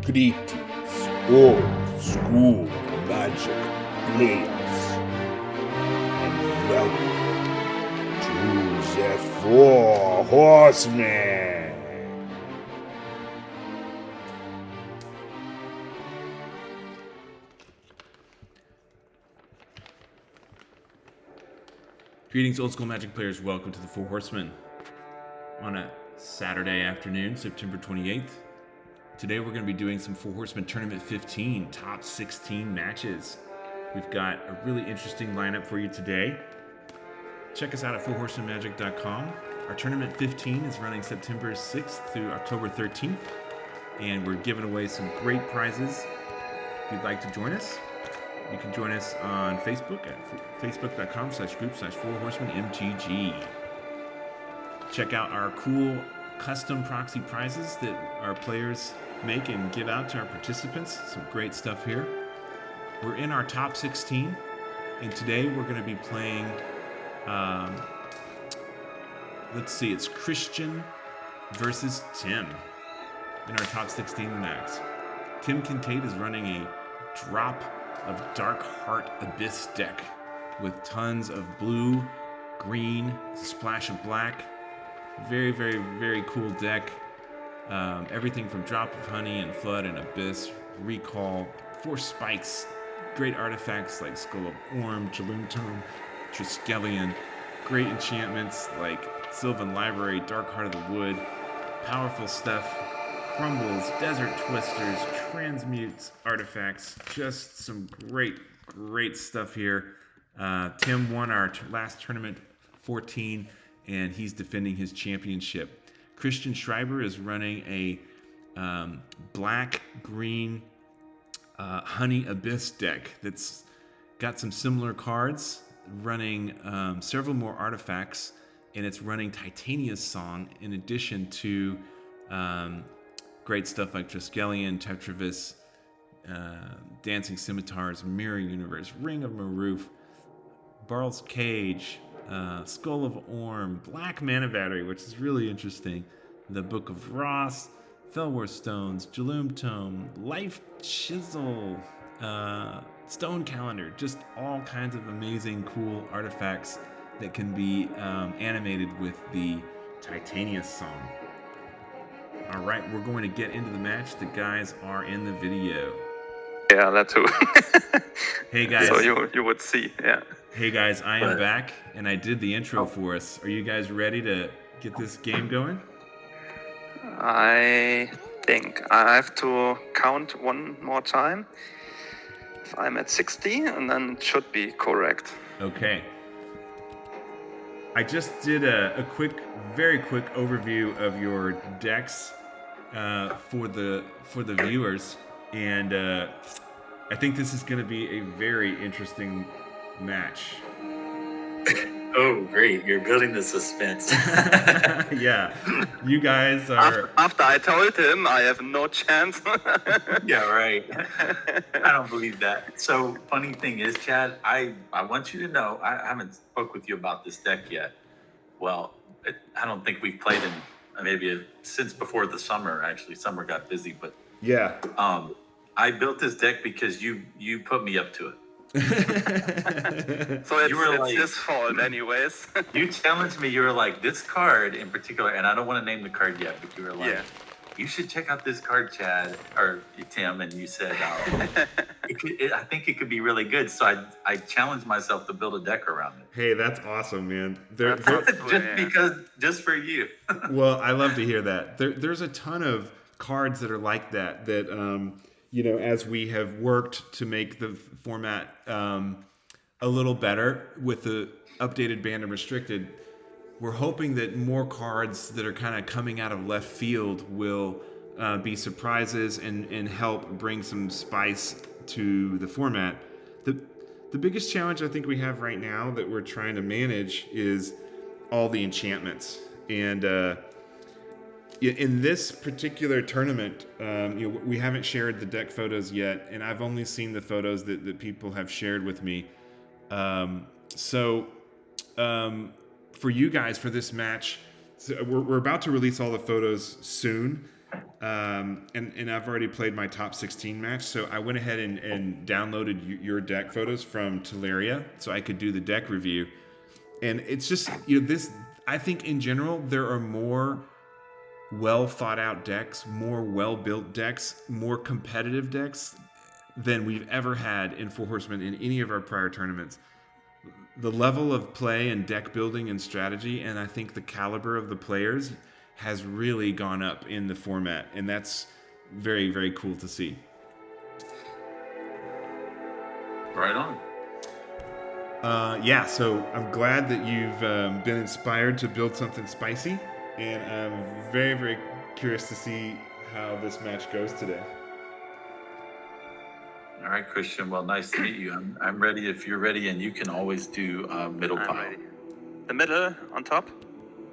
Greetings, old school magic players, and welcome to the Four Horsemen. Greetings, old school magic players. Welcome to the Four Horsemen on a Saturday afternoon, September 28th. Today we're going to be doing some Four Horsemen Tournament 15 top 16 matches. We've got a really interesting lineup for you today. Check us out at fourhorsemenmagic.com. Our Tournament 15 is running September 6th through October 13th, and we're giving away some great prizes. If you'd like to join us, you can join us on Facebook at facebook.com/group/fourhorsemenmtg. Check out our cool custom proxy prizes that our players make and give out to our participants. Some great stuff here. We're in our top 16, and today we're going to be playing, let's see, it's Christian versus Tim in our top 16 max. Tim Kincaid is running a drop of Dark Heart Abyss deck with tons of blue, green, a splash of black. Very, very, very cool deck. Everything from Drop of Honey and Flood and Abyss, Recall, Force Spikes, great artifacts like Skull of Orm, Jaloom Tome, Triskelion, great enchantments like Sylvan Library, Dark Heart of the Wood, powerful stuff, Crumbles, Desert Twisters, Transmutes, artifacts, just some great, great stuff here. Tim won our last tournament 14, and he's defending his championship. Christian Schreiber is running a black-green Honey Abyss deck that's got some similar cards, running several more artifacts, and it's running Titania's Song in addition to great stuff like Triskelion, Tetravis, Dancing Scimitars, Mirror Universe, Ring of Maroof, Barl's Cage, Skull of Orm, Black Mana Battery, which is really interesting, the Book of Ross, Felwar Stones, Jaloom Tome, Life Chisel, Stone Calendar, just all kinds of amazing, cool artifacts that can be animated with the Titania Song. All right, we're going to get into the match. The guys are in the video. Yeah, that too. Hey guys. So you would see, yeah. Hey guys, I am back, and I did the intro for us. Are you guys ready to get this game going? I think I have to count one more time. If I'm at 60, and then it should be correct. Okay. I just did a very quick overview of your decks for the viewers, and I think this is going to be a very interesting match. Oh, great. You're building the suspense. Yeah. You guys are... After I told him I have no chance. Yeah, right. I don't believe that. So, funny thing is, Chad, I want you to know, I haven't spoke with you about this deck yet. Well, I don't think we've played in maybe since before the summer. Actually, summer got busy, but yeah. I built this deck because you put me up to it. So it's his fault anyways. You challenged me. You were like, this card in particular, and I don't want to name the card yet, but you were like, you should check out this card, Chad, or Tim, and you said, I think it could be really good. So I challenged myself to build a deck around it. Hey, that's awesome, man. Just for you. Well, I love to hear that. There's a ton of cards that are like that as we have worked to make the format a little better with the updated banned and restricted, we're hoping that more cards that are kind of coming out of left field will be surprises and help bring some spice to the format. The biggest challenge I think we have right now that we're trying to manage is all the enchantments. And in this particular tournament, we haven't shared the deck photos yet, and I've only seen the photos that people have shared with me. For you guys, for this match, so we're about to release all the photos soon, and I've already played my top 16 match, so I went ahead and downloaded your deck photos from Titania so I could do the deck review. And it's just, this, I think in general, there are more well thought out decks, more well built decks, more competitive decks than we've ever had in Four Horsemen in any of our prior tournaments. The level of play and deck building and strategy, and I think the caliber of the players has really gone up in the format, and that's very, very cool to see. Right on. Yeah, so I'm glad that you've been inspired to build something spicy, and I'm very, very curious to see how this match goes today. All right, Christian. Well, nice to meet you. I'm ready if you're ready, and you can always do middle I'm pile. ready. The middle on top?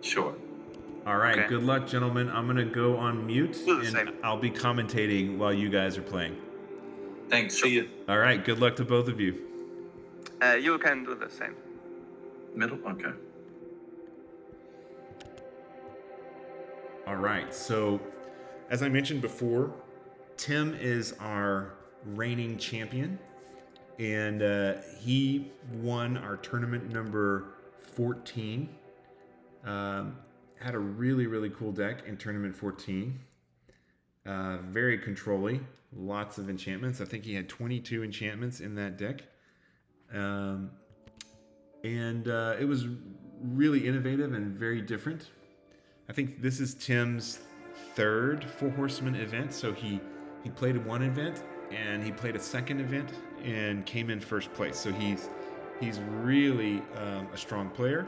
Sure. All right, Okay. Good luck, gentlemen. I'm going to go on mute, Do the and same. I'll be commentating while you guys are playing. Thanks. See you. All right, good luck to both of you. You can do the same. Middle? Okay. All right, so as I mentioned before, Tim is our reigning champion, and he won our tournament number 14. Had a really, really cool deck in tournament 14. Very controlly, lots of enchantments. I think he had 22 enchantments in that deck. And it was really innovative and very different. I think this is Tim's third Four Horsemen event. So he played one event and he played a second event and came in first place. So he's really a strong player.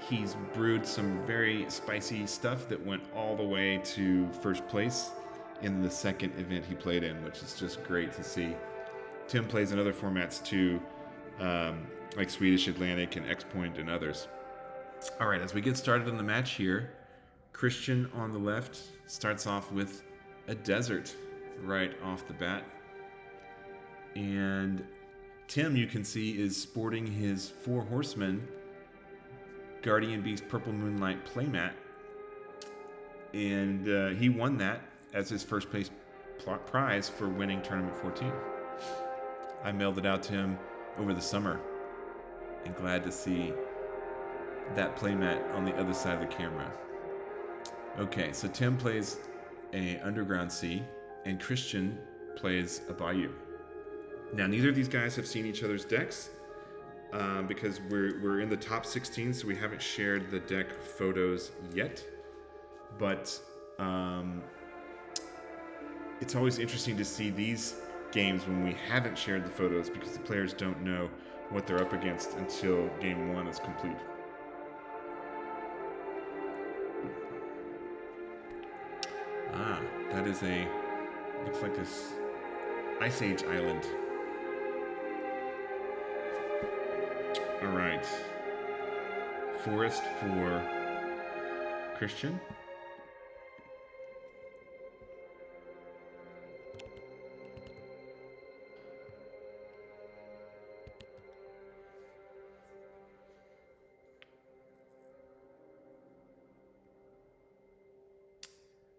He's brewed some very spicy stuff that went all the way to first place in the second event he played in, which is just great to see. Tim plays in other formats too, like Swedish Atlantic and X-Point and others. All right, as we get started on the match here, Christian on the left starts off with a desert right off the bat. And Tim, you can see, is sporting his Four Horsemen Guardian Beast Purple Moonlight playmat. And he won that as his first place prize for winning Tournament 14. I mailed it out to him over the summer, and glad to see that playmat on the other side of the camera. Okay, so Tim plays a Underground Sea, and Christian plays a Bayou. Now, neither of these guys have seen each other's decks because we're in the top 16, so we haven't shared the deck photos yet. But it's always interesting to see these games when we haven't shared the photos because the players don't know what they're up against until game one is complete. That is looks like this Ice Age island. All right. Forest for Christian.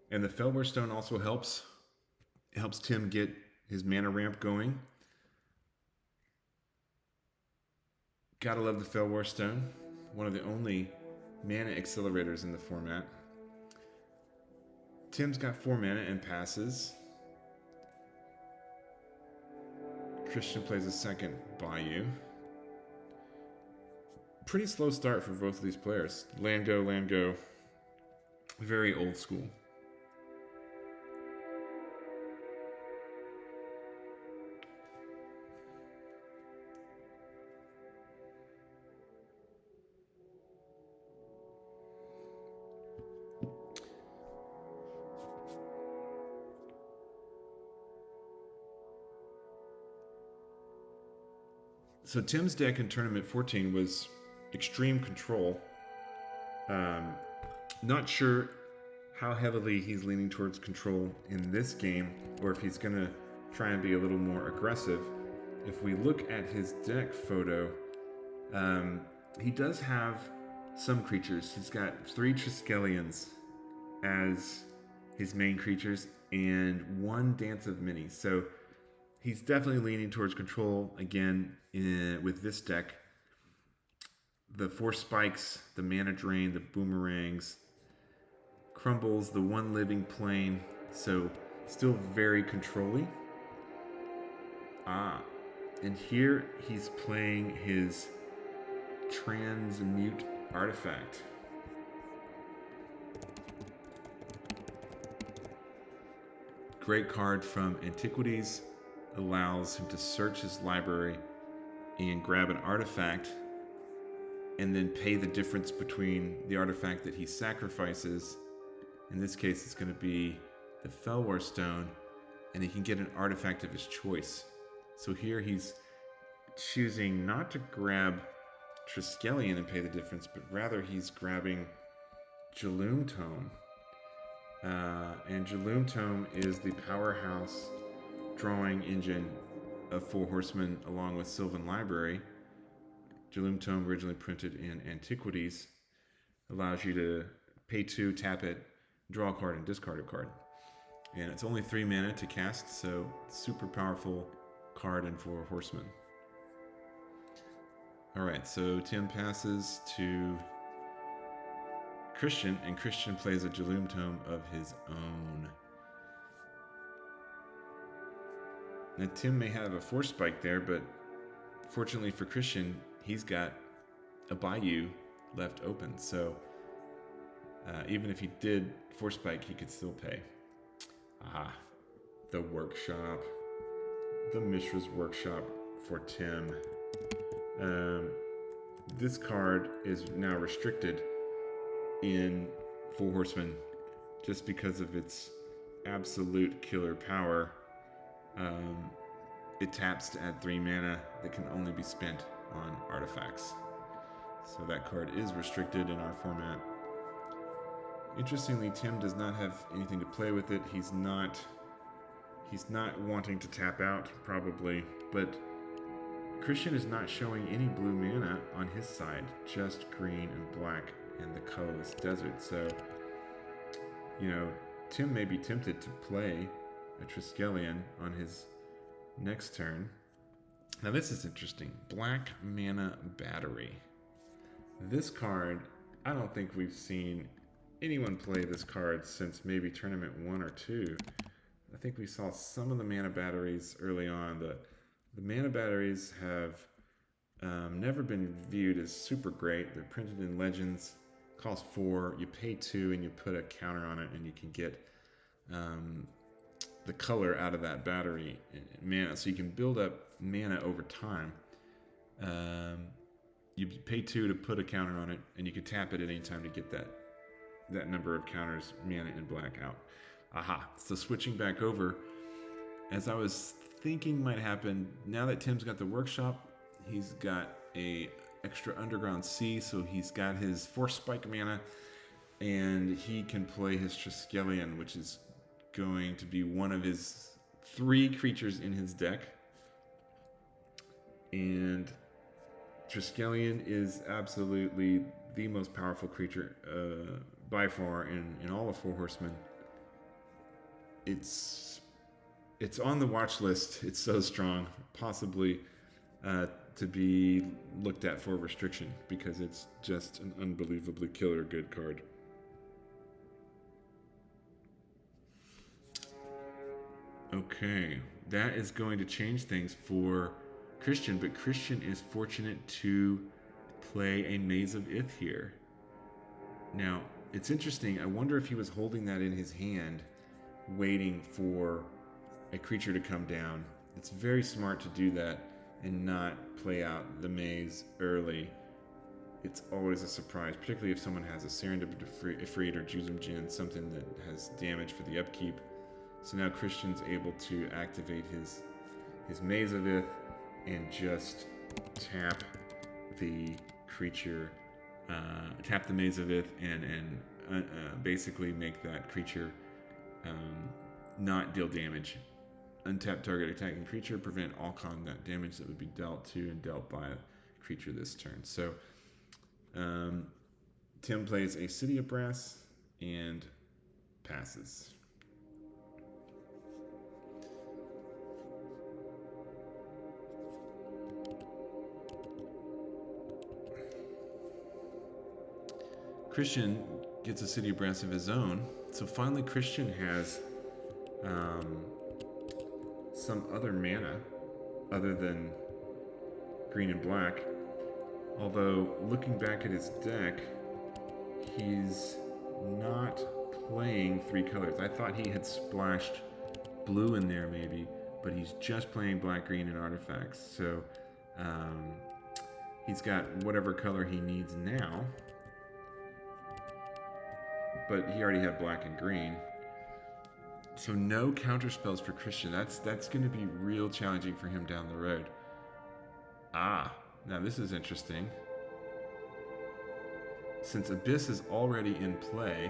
And the Fellware Stone also helps Tim get his mana ramp going. Gotta love the Fellware Stone, one of the only mana accelerators in the format. Tim's got 4 mana and passes. Christian plays a second Bayou. Pretty slow start for both of these players. Land go. Very old school. So Tim's deck in Tournament 14 was Extreme Control. Not sure how heavily he's leaning towards control in this game, or if he's going to try and be a little more aggressive. If we look at his deck photo, he does have some creatures. He's got 3 Triskelions as his main creatures, and 1 Dance of Many. So he's definitely leaning towards control again with this deck. The 4 spikes, the mana drain, the boomerangs, crumbles, the 1 living plane. So still very controlly. And here he's playing his transmute artifact. Great card from Antiquities. Allows him to search his library and grab an artifact and then pay the difference between the artifact that he sacrifices. In this case, it's going to be the Felwar Stone, and he can get an artifact of his choice. So here he's choosing not to grab Triskelion and pay the difference, but rather he's grabbing Jaloom Tome. And Jaloom Tome is the powerhouse drawing engine of Four Horsemen along with Sylvan Library. Jaloom Tome, originally printed in Antiquities, allows you to pay 2, tap it, draw a card, and discard a card. And it's only 3 mana to cast, so super powerful card in Four Horsemen. Alright, so Tim passes to Christian, and Christian plays a Jaloom Tome of his own. Now Tim may have a 4 spike there, but fortunately for Christian, he's got a Bayou left open. So even if he did 4 spike, he could still pay. The workshop. The Mishra's Workshop for Tim. This card is now restricted in Four Horsemen just because of its absolute killer power. It taps to add 3 mana that can only be spent on artifacts. So that card is restricted in our format. Interestingly, Tim does not have anything to play with it. He's not wanting to tap out, probably, but Christian is not showing any blue mana on his side, just green and black and the colorless desert. So, Tim may be tempted to play a Triskelion on his next turn. Now this is interesting. Black Mana Battery. This card, I don't think we've seen anyone play this card since maybe Tournament 1 or 2. I think we saw some of the mana batteries early on. The mana batteries have never been viewed as super great. They're printed in Legends, cost 4, you pay 2 and you put a counter on it and you can get the color out of that battery mana, so you can build up mana over time. You pay 2 to put a counter on it, and you can tap it at any time to get that number of counters, mana and black, out. So switching back over, as I was thinking might happen, now that Tim's got the workshop, he's got a extra Underground Sea, so he's got his 4 spike mana, and he can play his Triskelion, which is going to be one of his 3 creatures in his deck. And Triskelion is absolutely the most powerful creature by far in all of Four Horsemen. It's on the watch list. It's so strong, possibly to be looked at for restriction, because it's just an unbelievably killer good card. Okay, that is going to change things for Christian, but Christian is fortunate to play a Maze of Ith here. Now, it's interesting. I wonder if he was holding that in his hand, waiting for a creature to come down. It's very smart to do that and not play out the maze early. It's always a surprise, particularly if someone has a Serendipity Ifrit or Juzum Jin, something that has damage for the upkeep. So now Christian's able to activate his Maze of Ith and just tap the creature, tap the Maze of Ith, and basically make that creature not deal damage. Untap target attacking creature, prevent all combat damage that would be dealt to and dealt by a creature this turn. So Tim plays a City of Brass and passes. Christian gets a City of Brass of his own. So finally Christian has some other mana other than green and black. Although looking back at his deck, he's not playing 3 colors. I thought he had splashed blue in there maybe, but he's just playing black, green, and artifacts. So he's got whatever color he needs now, but he already had black and green. So no counter spells for Christian. That's going to be real challenging for him down the road. Now this is interesting. Since Abyss is already in play,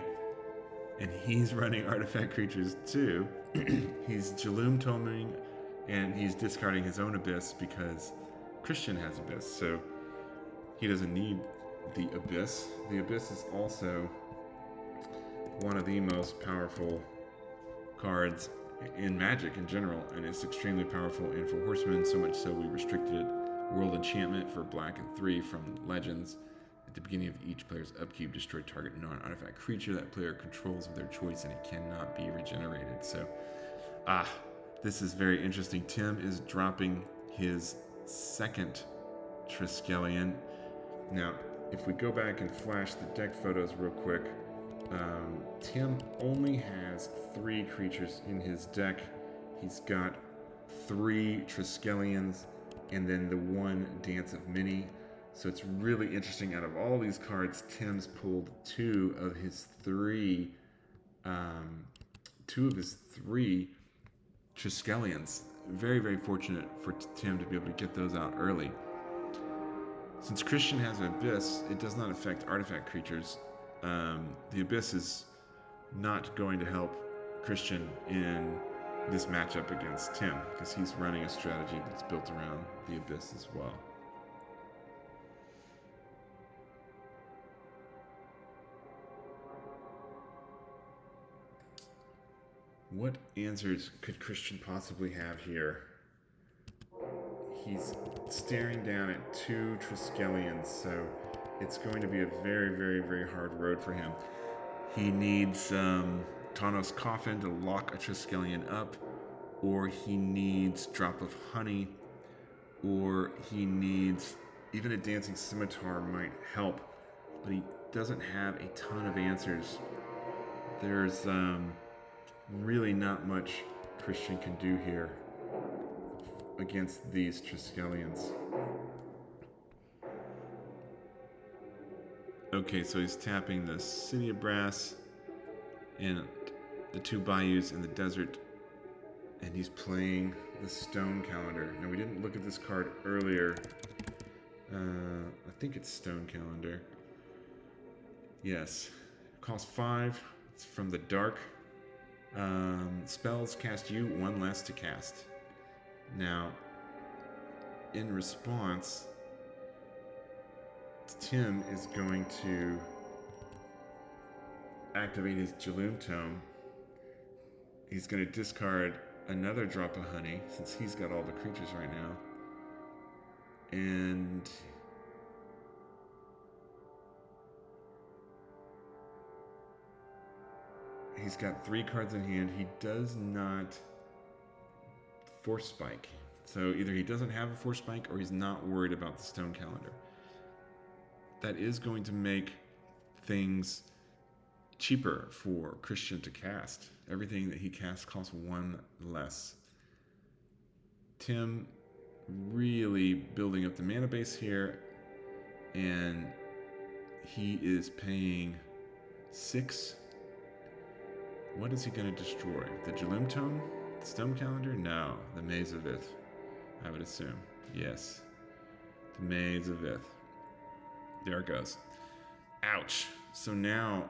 and he's running artifact creatures too, he's Jaloom Toming, and he's discarding his own Abyss because Christian has Abyss, so he doesn't need the Abyss. The Abyss is also one of the most powerful cards in Magic in general, and it's extremely powerful in Four Horsemen, so much so we restricted it. World Enchantment for black and 3 from Legends. At the beginning of each player's upkeep, destroy target non-artifact creature that player controls of their choice, and it cannot be regenerated. So, this is very interesting. Tim is dropping his second Triskelion. Now, if we go back and flash the deck photos real quick, Tim only has 3 creatures in his deck. He's got 3 Triskelions and then the 1 Dance of Many. So it's really interesting. Out of all these cards, Tim's pulled 2 of his 3 Triskelions. Very, very fortunate for Tim to be able to get those out early. Since Christian has an Abyss, it does not affect artifact creatures. The Abyss is not going to help Christian in this matchup against Tim, because he's running a strategy that's built around the Abyss as well. What answers could Christian possibly have here? He's staring down at 2 Triskelions, so it's going to be a very, very, very hard road for him. He needs Tawnos Coffin to lock a Triskelion up, or he needs Drop of Honey, or he needs, even a Dancing Scimitar might help, but he doesn't have a ton of answers. There's really not much Christian can do here against these Triskelions. Okay, so he's tapping the City of Brass and the 2 Bayous in the desert, and he's playing the Stone Calendar. Now, we didn't look at this card earlier. I think it's Stone Calendar. Yes. It costs 5. It's from the Dark. Spells cast you 1 less to cast. Now, in response, Tim is going to activate his Jaloom Tome. He's going to discard another Drop of Honey, since he's got all the creatures right now. And he's got 3 cards in hand. He does not Force Spike. So either he doesn't have a Force Spike, or he's not worried about the Stone Calendar. That is going to make things cheaper for Christian to cast. Everything that he casts costs 1 less. Tim really building up the mana base here, and he is paying 6. What is he going to destroy? The Jaloom Tome? The Stone Calendar? No, the Maze of Ith, I would assume. Yes, the Maze of Ith. There it goes. Ouch. So now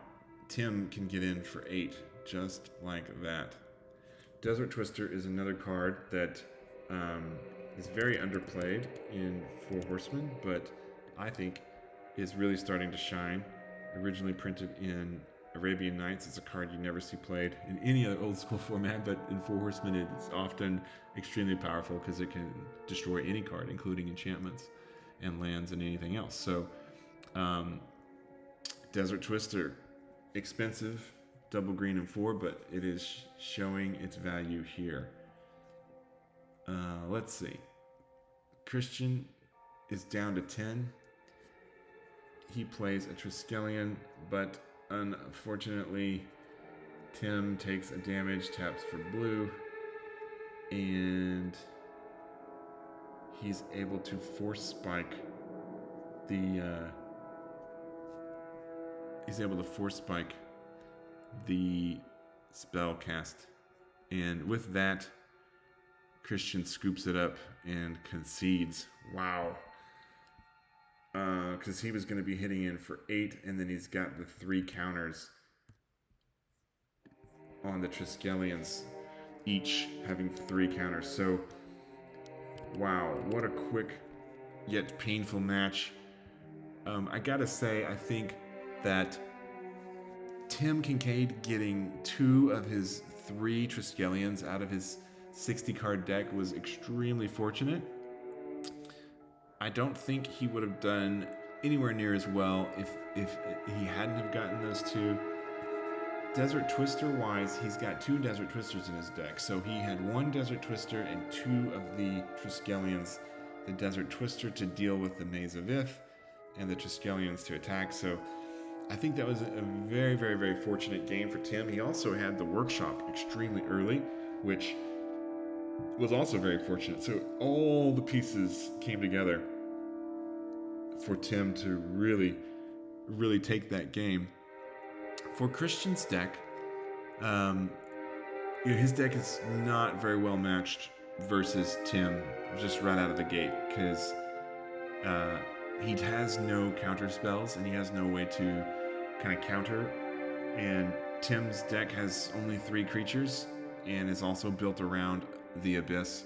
Tim can get in for 8, just like that. Desert Twister is another card that is very underplayed in Four Horsemen, but I think is really starting to shine. Originally printed in Arabian Nights, it's a card you never see played in any other old school format, but in Four Horsemen it's often extremely powerful because it can destroy any card, including enchantments and lands and anything else. So Desert Twister, expensive, double green and 4, but it is showing its value here. Let's see. Christian is down to 10. He plays a Triskelion, but unfortunately, Tim takes a damage, taps for blue, and he's able to force spike the spell cast. And with that, Christian scoops it up and concedes. Wow. Because he was going to be hitting in for 8, and then he's got the 3 counters on the Triskelions, each having 3 counters. So, wow, what a quick yet painful match. I gotta say, I think that Tim Kincaid getting 2 of his 3 Triskelions out of his 60 card deck was extremely fortunate. I don't think he would have done anywhere near as well if he hadn't have gotten those 2. Desert Twister wise, he's got 2 Desert Twisters in his deck. So he had 1 Desert Twister and 2 of the Triskelions. The Desert Twister to deal with the Maze of Ith, and the Triskelions to attack. So I think that was a very, very, very fortunate game for Tim. He also had the Workshop extremely early, which was also very fortunate. So all the pieces came together for Tim to really, really take that game. For Christian's deck, his deck is not very well matched versus Tim just right out of the gate, because he has no counter spells and he has no way to kind of counter. And Tim's deck has only 3 creatures and is also built around the Abyss.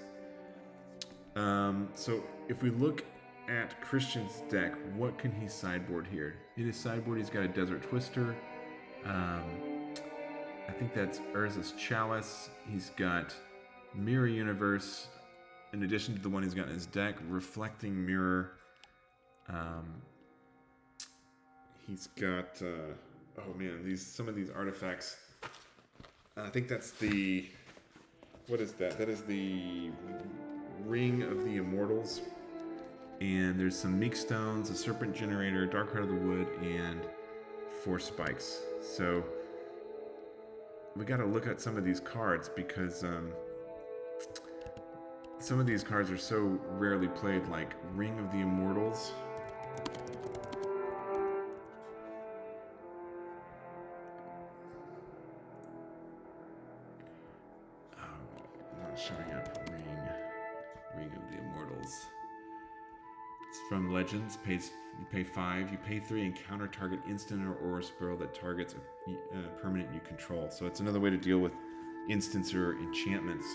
So if we look at Christian's deck, what can he sideboard here? In his sideboard, he's got a Desert Twister. I think that's Urza's Chalice. He's got Mirror Universe, in addition to the one he's got in his deck, Reflecting Mirror. He's got, oh man, some of these artifacts. I think that's the, what is that? That is the Ring of the Immortals. And there's some Meek Stones, a Serpent Generator, Dark Heart of the Wood, and 4 spikes. So we got to look at some of these cards, because some of these cards are so rarely played, like Ring of the Immortals. Showing up Ring of the Immortals. It's from Legends. You pay 5, you pay 3, and counter target instant or aura spell that targets a permanent you control. So it's another way to deal with instants or enchantments.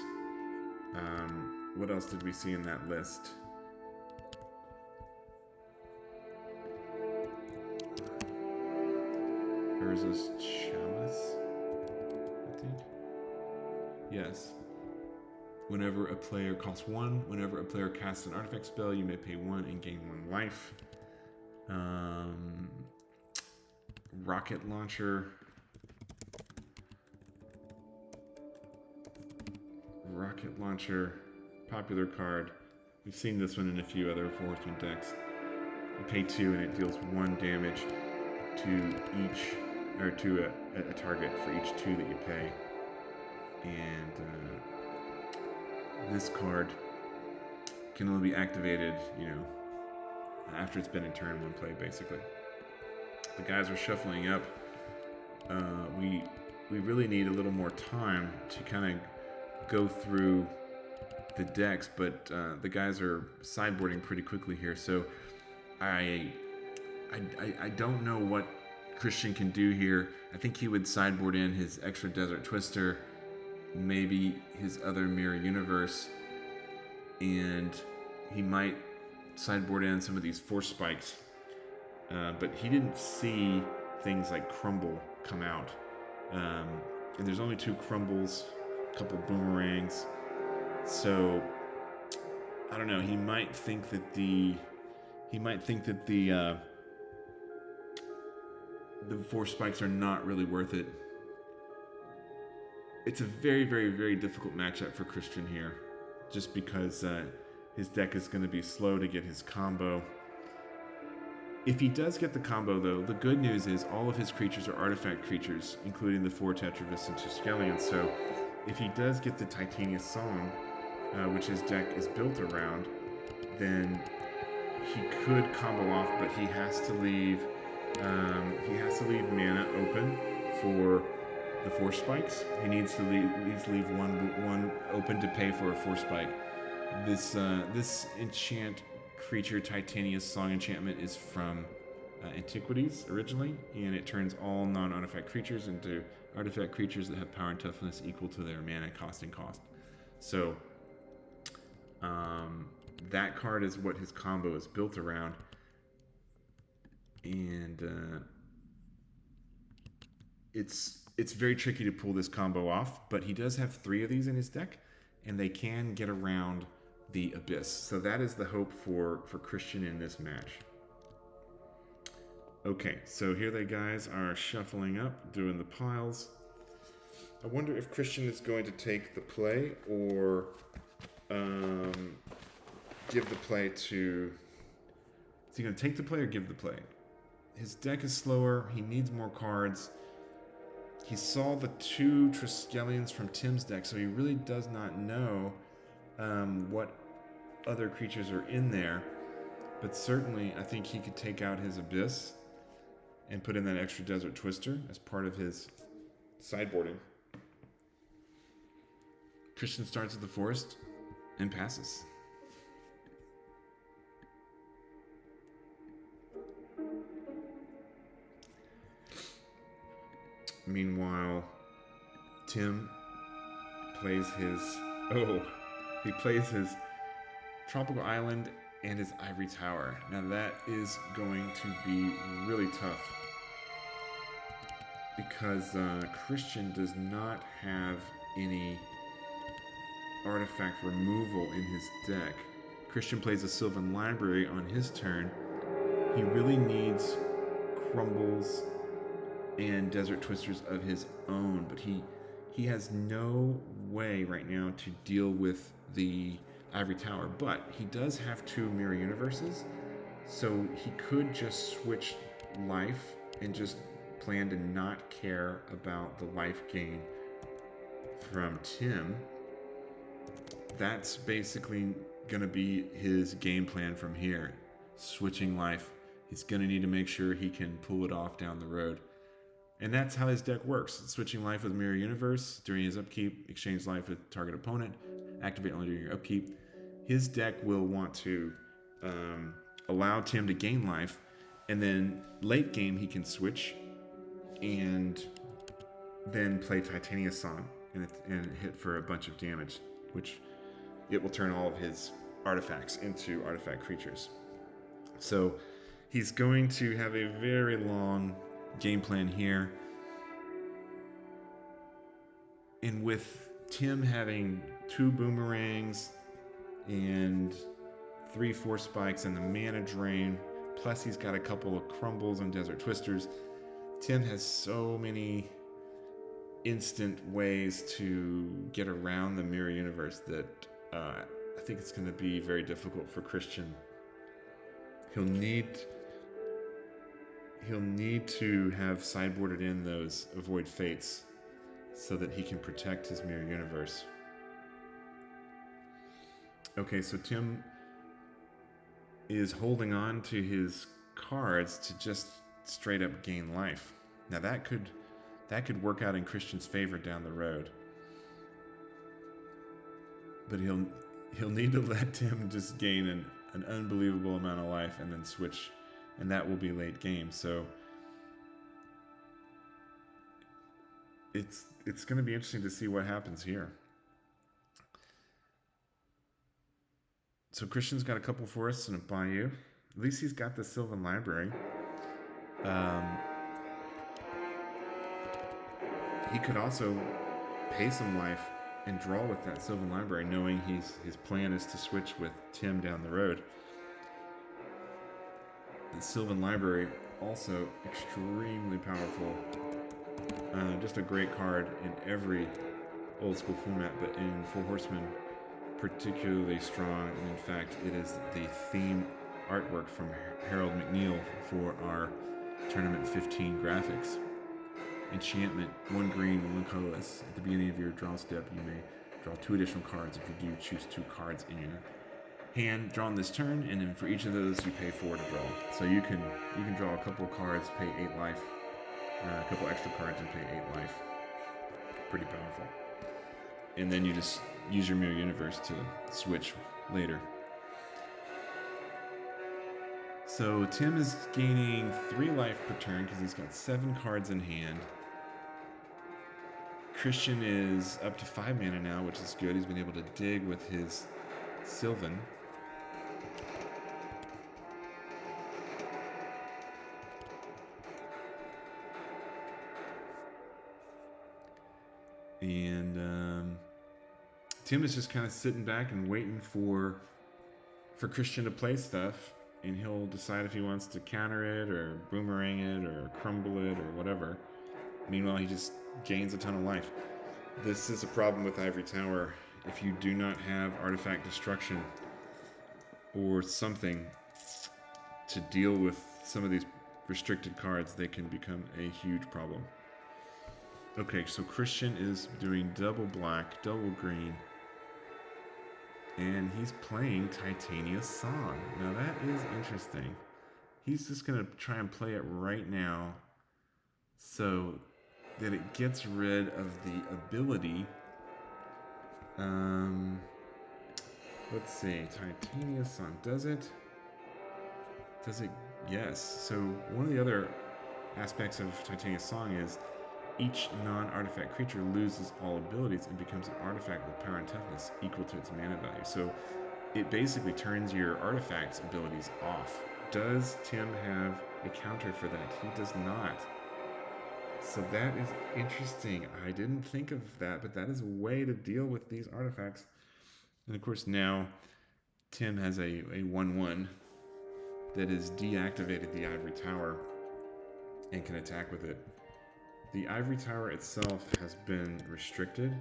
What else did we see in that list? Urza's Chalice, I think. Yes. Whenever a player costs 1, whenever a player casts an artifact spell, you may pay 1 and gain 1 life. Rocket Launcher. Rocket Launcher, popular card. We've seen this one in a few other Four Horsemen decks. You pay 2 and it deals 1 damage to each, or to a target for each 2 that you pay. And this card can only be activated, after it's been in turn 1 play, basically. The guys are shuffling up. We really need a little more time to kind of go through the decks, but the guys are sideboarding pretty quickly here. So I don't know what Christian can do here. I think he would sideboard in his extra Desert Twister, maybe his other Mirror Universe, and he might sideboard in some of these 4 spikes. But he didn't see things like Crumble come out. And there's only 2 Crumbles, a couple Boomerangs. So I don't know, he might think that the the 4 spikes are not really worth it. It's a very, very, very difficult matchup for Christian here, just because his deck is going to be slow to get his combo. If he does get the combo, though, the good news is all of his creatures are artifact creatures, including the 4 Tetravis and 2 Skellions. So if he does get the Titania Song, which his deck is built around, then he could combo off, but he has to leave mana open for the 4 spikes. He needs to leave one open to pay for a 4 spike. This enchant creature, Titania's Song enchantment, is from Antiquities originally, and it turns all non-artifact creatures into artifact creatures that have power and toughness equal to their mana cost and cost. So that card is what his combo is built around, and it's very tricky to pull this combo off, but he does have 3 of these in his deck, and they can get around the Abyss. So that is the hope for Christian in this match. Okay, so here they guys are shuffling up, doing the piles. I wonder if Christian is going to take the play or give the play to... Is he going to take the play or give the play? His deck is slower. He needs more cards. He saw the 2 Triskelions from Tim's deck, so he really does not know what other creatures are in there. But certainly, I think he could take out his Abyss and put in that extra Desert Twister as part of his sideboarding. Christian starts at the forest and passes. Meanwhile, Tim plays his... he plays his Tropical Island and his Ivory Tower. Now that is going to be really tough, because Christian does not have any artifact removal in his deck. Christian plays a Sylvan Library on his turn. He really needs Crumbles and Desert Twisters of his own, but he has no way right now to deal with the Ivory Tower. But he does have 2 Mirror Universes, so he could just switch life and just plan to not care about the life gain from Tim. That's basically going to be his game plan from here. Switching life. He's going to need to make sure he can pull it off down the road. And that's how his deck works. Switching life with Mirror Universe during his upkeep, exchange life with target opponent, activate only during your upkeep. His deck will want to allow Tim to gain life, and then late game he can switch and then play Titania Song and hit for a bunch of damage, which it will turn all of his artifacts into artifact creatures. So he's going to have a very long game plan here. And with Tim having 2 boomerangs and 3 4 spikes and the mana drain, plus he's got a couple of Crumbles and Desert Twisters, Tim has so many instant ways to get around the Mirror Universe that I think it's going to be very difficult for Christian. He'll need to have sideboarded in those Avoid Fates so that he can protect his Mirror Universe. Okay, so Tim is holding on to his cards to just straight up gain life. Now that could work out in Christian's favor down the road. But he'll need to let Tim just gain an unbelievable amount of life and then switch, and that will be late game. So it's going to be interesting to see what happens here. So Christian's got a couple forests and a bayou. At least he's got the Sylvan Library. He could also pay some life and draw with that Sylvan Library, knowing his plan is to switch with Tim down the road. The Sylvan Library also extremely powerful. Just a great card in every old school format, but in Four Horsemen, particularly strong. And in fact, it is the theme artwork from Harold McNeil for our Tournament 15 graphics. Enchantment, 1 green, 1 colorless. At the beginning of your draw step, you may draw 2 additional cards if you do choose 2 cards in your hand drawn this turn, and then for each of those you pay 4 to draw. So you can draw a couple of cards, pay 8 life, a couple extra cards and pay 8 life. Pretty powerful. And then you just use your Mirror Universe to switch later. So Tim is gaining 3 life per turn because he's got 7 cards in hand. Christian is up to 5 mana now, which is good. He's been able to dig with his Sylvan. And Tim is just kind of sitting back and waiting for Christian to play stuff, and he'll decide if he wants to counter it or boomerang it or crumble it or whatever. Meanwhile, he just gains a ton of life. This is a problem with Ivory Tower. If you do not have artifact destruction or something to deal with some of these restricted cards, they can become a huge problem. Okay, so Christian is doing double black, double green, and he's playing Titania's Song. Now that is interesting. He's just going to try and play it right now so that it gets rid of the ability. Let's see, Titania's Song, does it? Yes. So one of the other aspects of Titania's Song is each non-artifact creature loses all abilities and becomes an artifact with power and toughness equal to its mana value. So it basically turns your artifact's abilities off. Does Tim have a counter for that? He does not. So that is interesting. I didn't think of that, but that is a way to deal with these artifacts. And of course now Tim has a 1/1 that has deactivated the Ivory Tower and can attack with it. The Ivory Tower itself has been restricted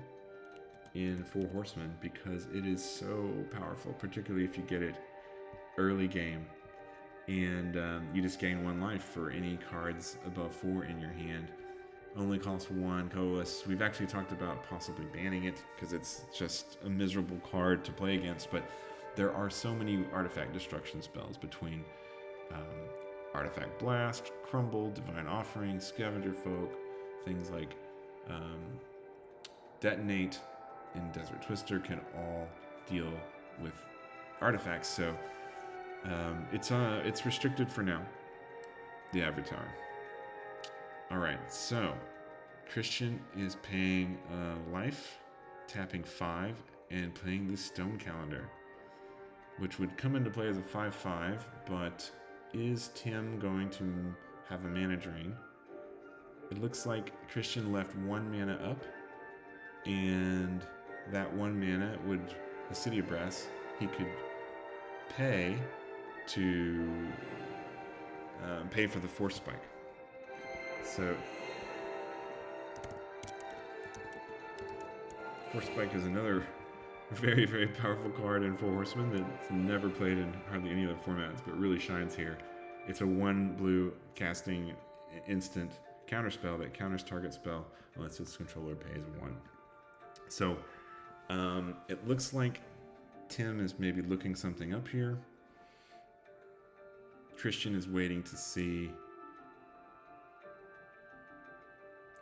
in Four Horsemen because it is so powerful, particularly if you get it early game. And you just gain 1 life for any cards above 4 in your hand. Only costs 1 colorless. We've actually talked about possibly banning it because it's just a miserable card to play against, but there are so many artifact destruction spells between Artifact Blast, Crumble, Divine Offering, Scavenger Folk, things like Detonate and Desert Twister can all deal with artifacts. So it's restricted for now, the Ivory Tower. All right, so Christian is paying life, tapping 5, and playing the Stone Calendar, which would come into play as a 5/5, but is Tim going to have a mana drain? It looks like Christian left 1 mana up, and that 1 mana would, the City of Brass, he could pay to pay for the Force Spike. So Force Spike is another very, very powerful card in Four Horsemen that's never played in hardly any other formats, but really shines here. It's a 1 blue casting instant counterspell that counters target spell unless its controller pays 1. So it looks like Tim is maybe looking something up here. Christian is waiting to see.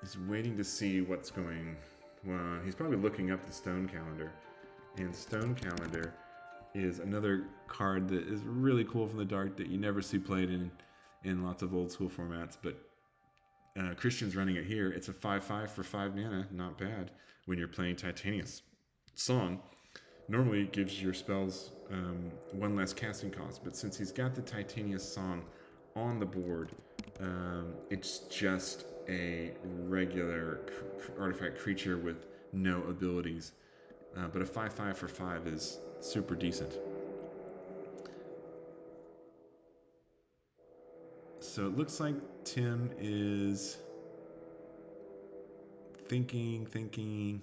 He's waiting to see what's going. Well, he's probably looking up the Stone Calendar. And Stone Calendar is another card that is really cool from the dark that you never see played in lots of old school formats. But Christian's running it here. It's a 5/5 for 5 mana. Not bad when you're playing Titania's Song. Normally it gives your spells 1 less casting cost, but since he's got the Titania's Song on the board, it's just a regular artifact creature with no abilities. But a 5/5 for 5 is super decent. So it looks like Tim is thinking.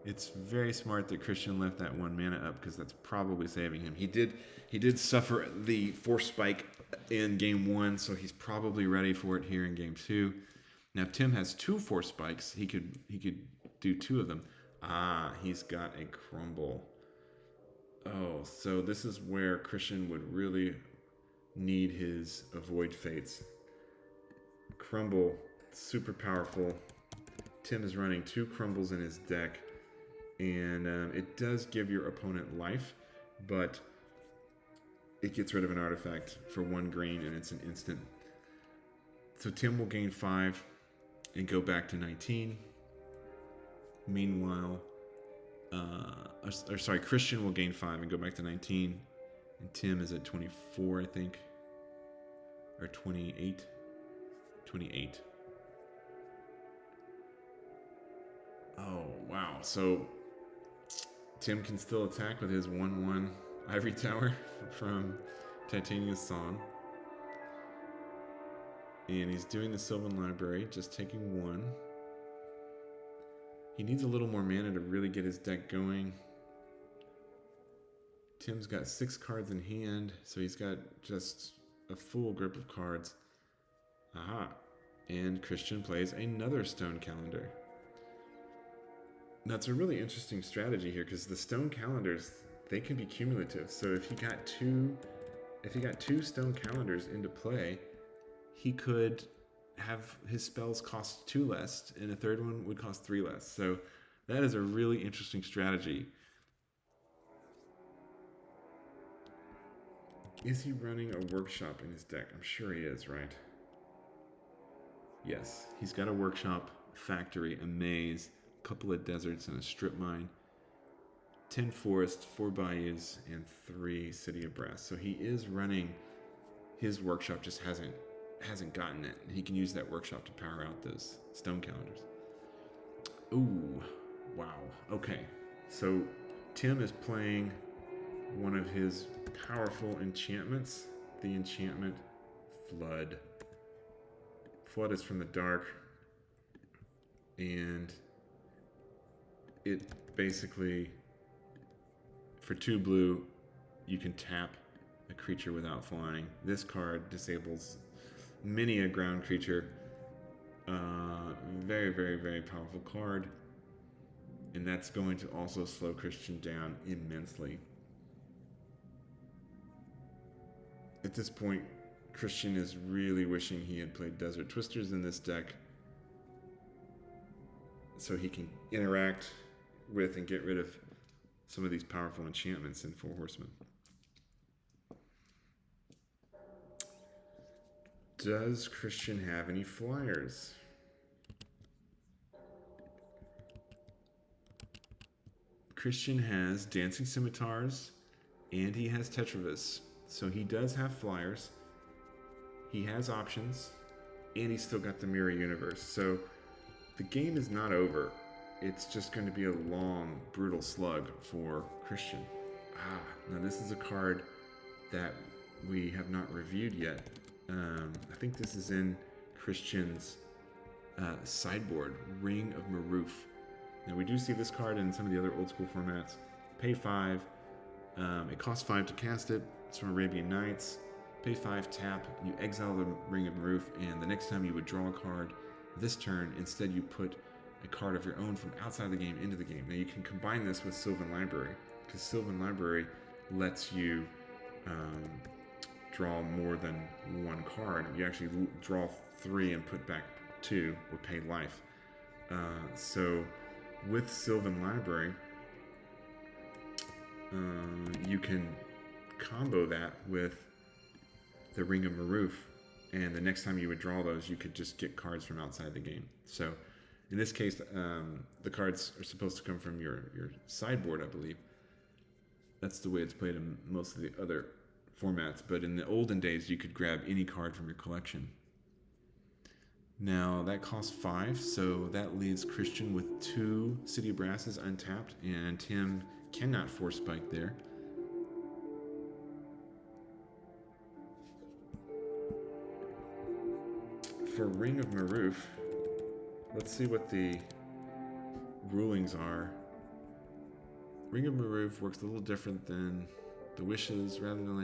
It's very smart that Christian left that 1 mana up because that's probably saving him. He did suffer the force spike in game 1, so he's probably ready for it here in game 2. Now if Tim has 2 force spikes, he could do 2 of them. Ah, he's got a crumble. Oh, so this is where Christian would really need his avoid fates. Crumble, super powerful. Tim is running 2 crumbles in his deck, and it does give your opponent life, but it gets rid of an artifact for 1 green, and it's an instant. So Tim will gain 5 and go back to 19. Meanwhile, Christian will gain 5 and go back to 19, and Tim is at 24, I think, or 28. 28. Oh, wow. So Tim can still attack with his 1/1 Ivory Tower from Titania's Song. And he's doing the Sylvan Library, just taking 1. He needs a little more mana to really get his deck going. Tim's got 6 cards in hand, so he's got just a full grip of cards. Aha. And Christian plays another Stone Calendar. Now, it's a really interesting strategy here because the Stone Calendars, they can be cumulative. So if he got 2 Stone Calendars into play, he could have his spells cost 2 less, and a third one would cost 3 less. So that is a really interesting strategy. Is he running a workshop in his deck? I'm sure he is, right? Yes, he's got a workshop, factory, a maze, a couple of deserts, and a strip mine. 10 forests, 4 bayous, and 3 city of brass. So he is running his workshop, just hasn't gotten it. He can use that workshop to power out those Stone Calendars. Ooh, wow. Okay, so Tim is playing one of his powerful enchantments, the enchantment Flood. Flood is from the dark, and it basically, for 2 blue, you can tap a creature without flying. This card disables many a ground creature. Very, very, very powerful card. And that's going to also slow Christian down immensely. At this point, Christian is really wishing he had played Desert Twisters in this deck so he can interact with and get rid of some of these powerful enchantments in Four Horsemen. Does Christian have any flyers? Christian has Dancing Scimitars and he has Tetravis. So he does have flyers. He has options, and he's still got the Mirror Universe. So the game is not over. It's just going to be a long, brutal slug for Christian. Now this is a card that we have not reviewed yet. I think this is in Christian's sideboard, Ring of Maroof. Now we do see this card in some of the other old school formats. Pay 5. It costs 5 to cast it. It's from Arabian Nights. Pay 5, tap, you exile the Ring of Maroof, and the next time you would draw a card this turn, instead you put a card of your own from outside the game into the game. Now you can combine this with Sylvan Library, because Sylvan Library lets you draw more than 1 card. You actually draw 3 and put back 2 or pay life. So with Sylvan Library, you can combo that with the Ring of Maroof, and the next time you would draw those, you could just get cards from outside the game. So in this case, the cards are supposed to come from your sideboard, I believe. That's the way it's played in most of the other formats, but in the olden days, you could grab any card from your collection. Now that costs 5, so that leaves Christian with 2 City of Brasses untapped, and Tim cannot force spike there. for Ring of Maroof, let's see what the rulings are. Ring of Maroof works a little different than the wishes. Rather than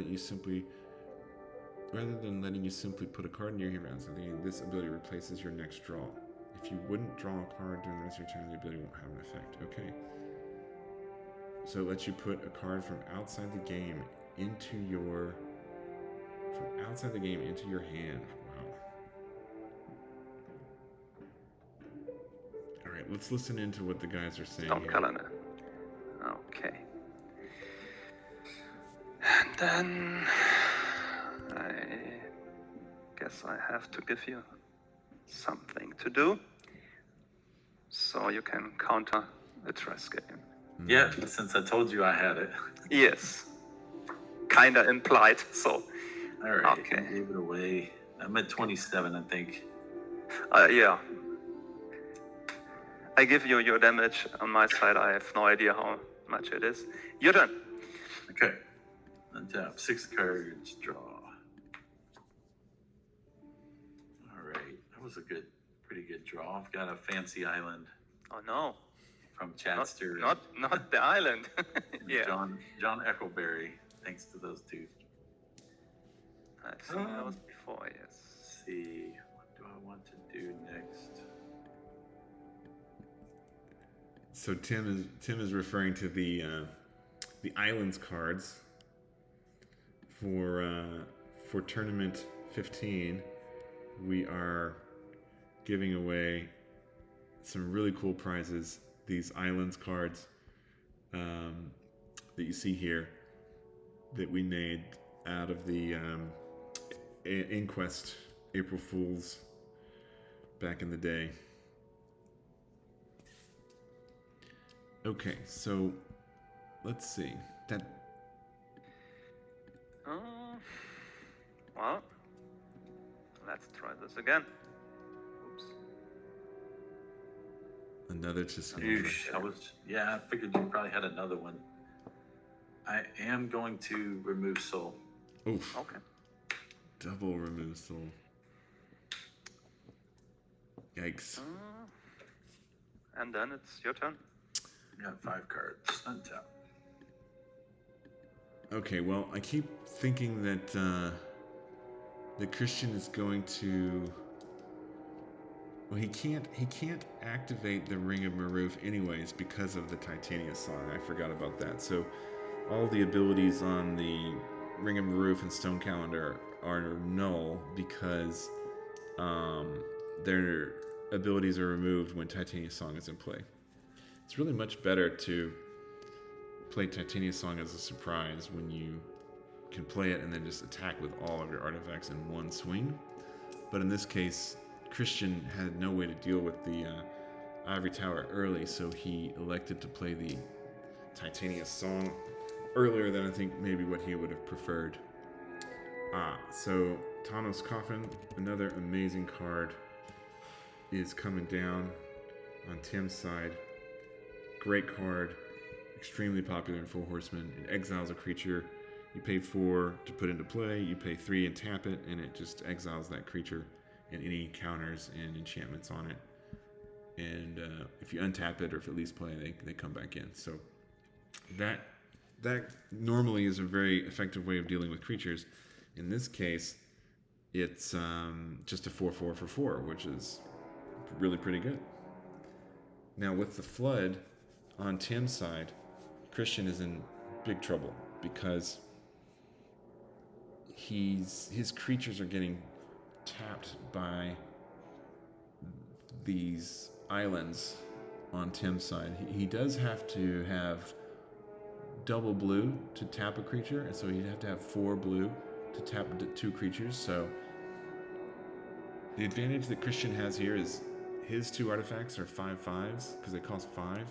letting you simply put a card in your hand round something, this ability replaces your next draw. If you wouldn't draw a card during the rest of your turn, the ability won't have an effect. Okay. So it lets you put a card from outside the game into your hand. Wow. All right, let's listen into what the guys are saying. Stone here. calendar. Okay. And then I guess I have to give you something to do so you can counter the Tress game. Yeah, since I told you I had it. Yes. Kinda implied, so. All right, Okay. I gave it away. I'm at 27, I think. Yeah. I give you your damage. On my side, I have no idea how much it is. Your turn. Okay. Untap, 6 cards, draw. All right, that was a pretty good draw. I've got a fancy island Oh no. from Chadster. Not the island. Yeah. John Eccleberry. Thanks to those two. I've seen those before, yes. Let's see, what do I want to do next? So Tim is referring to the Islands cards for tournament 15. We are giving away some really cool prizes. These Islands cards that you see here that we made out of the Inquest April Fools back in the day. Okay, so let's see. Well, let's try this again. Oops. Another Titania. I figured you probably had another one. I am going to remove Soul. Oof. Okay. Double remove soul. Yikes. And then it's your turn. I got 5 cards. Untap. Okay, well, I keep thinking that the Christian is going to. Well, he can't activate the Ring of Maroof anyways because of the Titania song. I forgot about that. So all the abilities on the Ring of Maroof and Stone Calendar are null because their abilities are removed when Titania Song is in play. It's really much better to play Titania Song as a surprise when you can play it and then just attack with all of your artifacts in one swing. But in this case, Christian had no way to deal with the Ivory Tower early, so he elected to play the Titania Song earlier than I think maybe what he would have preferred. So Thanos Coffin, another amazing card, is coming down on Tim's side. Great card, extremely popular in Four Horsemen. It exiles a creature. You pay 4 to put into play, you pay 3 and tap it, and it just exiles that creature and any counters and enchantments on it. And if you untap it or if it leaves play, they come back in. So that normally is a very effective way of dealing with creatures. In this case, it's just a 4/4 for 4, which is really pretty good. Now with the Flood on Tim's side, Christian is in big trouble because his creatures are getting tapped by these islands on Tim's side. He does have to have double blue to tap a creature, and so he'd have to have 4 blue to tap 2 creatures. So the advantage that Christian has here is his 2 artifacts are 5/5s because they cost 5,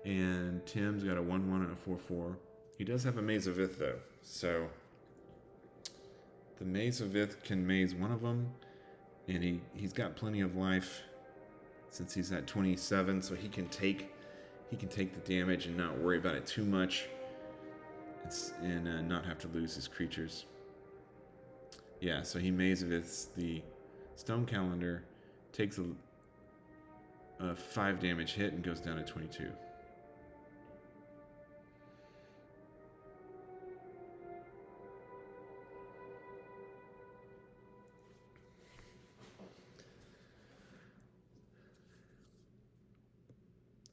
and Tim's got a 1/1 and a 4/4. He does have a Maze of Ith though, so the Maze of Ith can maze one of them, and he's got plenty of life since he's at 27, so he can take the damage and not worry about it too much, and not have to lose his creatures. Yeah, so he Maze of Ith's the Stone Calendar takes a 5 damage hit and goes down to 22.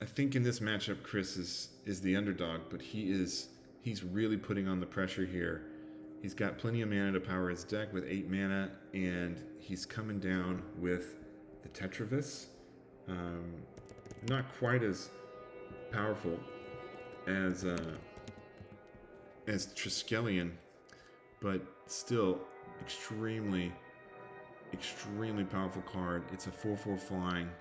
I think in this matchup, Chris is the underdog, but he's really putting on the pressure here. He's got plenty of mana to power his deck with 8 mana, and he's coming down with the Tetravis. Not quite as powerful as Triskelion, but still extremely powerful card. It's a 4/4 flying.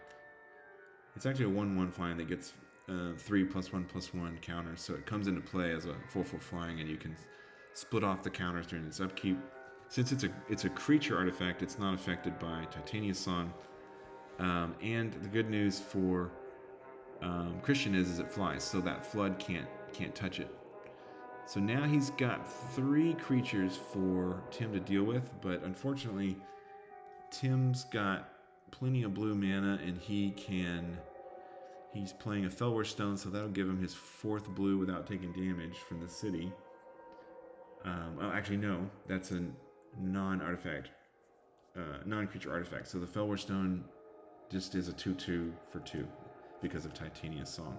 It's actually a 1/1 flying that gets 3+1/+1 counters, so it comes into play as a 4/4 flying, and you can split off the counters during its upkeep. Since it's a creature artifact, it's not affected by Titania's Song. And the good news for Christian is it flies, so that flood can't touch it. So now he's got 3 creatures for Tim to deal with, but unfortunately, Tim's got plenty of blue mana, and he's playing a Fellwar Stone, so that'll give him his 4th blue without taking damage from the city. Oh, actually, no, that's a non-artifact, non-creature artifact. So the Fellwar Stone just is a 2/2 for 2 because of Titania's Song.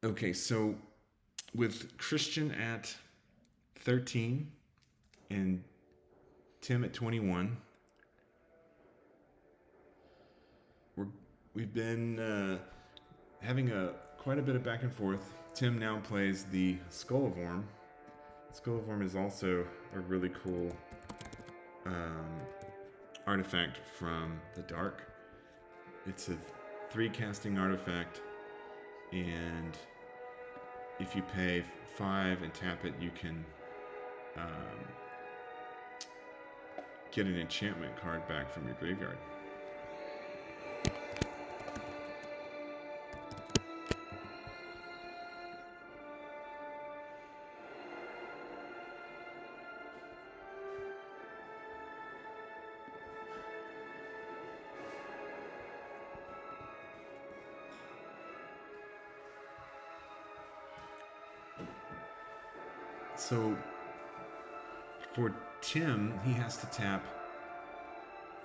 Okay, so with Christian at 13 and Tim at 21, we've been having quite a bit of back and forth. Tim now plays the Skull of Orm. Skull of Orm is also a really cool artifact from the Dark. It's a 3 casting artifact, and if you pay 5 and tap it, you can get an enchantment card back from your graveyard. So for Tim, he has to tap.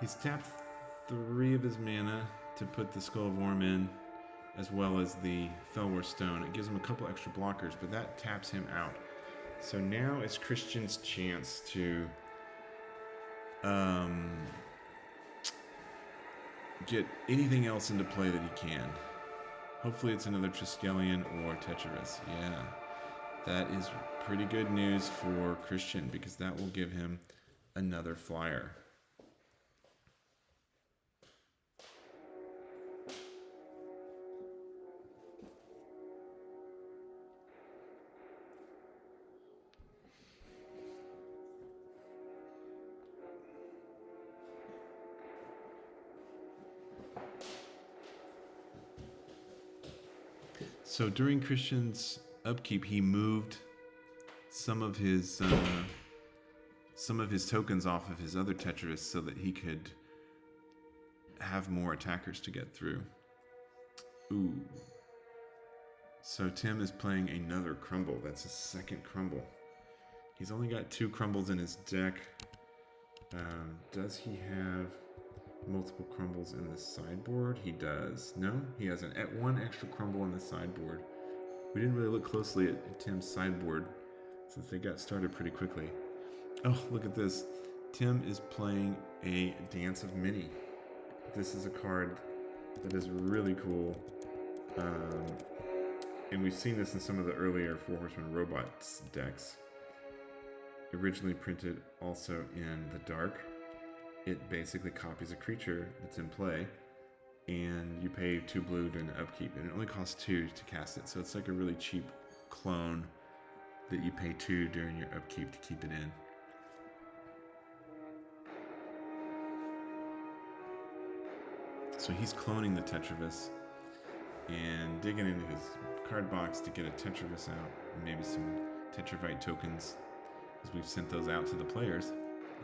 He's tapped 3 of his mana to put the Skull of Orm in, as well as the Fellwar Stone. It gives him a couple extra blockers, but that taps him out. So now it's Christian's chance to get anything else into play that he can. Hopefully it's another Triskelion or Tetravis. Yeah, that is pretty good news for Christian, because that will give him another flyer. So during Christian's upkeep, he moved some of his tokens off of his other Tetris so that he could have more attackers to get through. Ooh. So Tim is playing another crumble. That's his second crumble. He's only got 2 crumbles in his deck. Does he have multiple crumbles in the sideboard? He does. No, he has one extra crumble in the sideboard. We didn't really look closely at Tim's sideboard since they got started pretty quickly. Oh, look at this. Tim is playing a Dance of Many. This is a card that is really cool. And we've seen this in some of the earlier Four Horsemen Robots decks. Originally printed also in the dark. It basically copies a creature that's in play, and you pay 2 blue during the upkeep, and it only costs 2 to cast it. So it's like a really cheap clone that you pay 2 during your upkeep to keep it in. So he's cloning the Tetravis and digging into his card box to get a Tetravis out, and maybe some Tetravite tokens, as we've sent those out to the players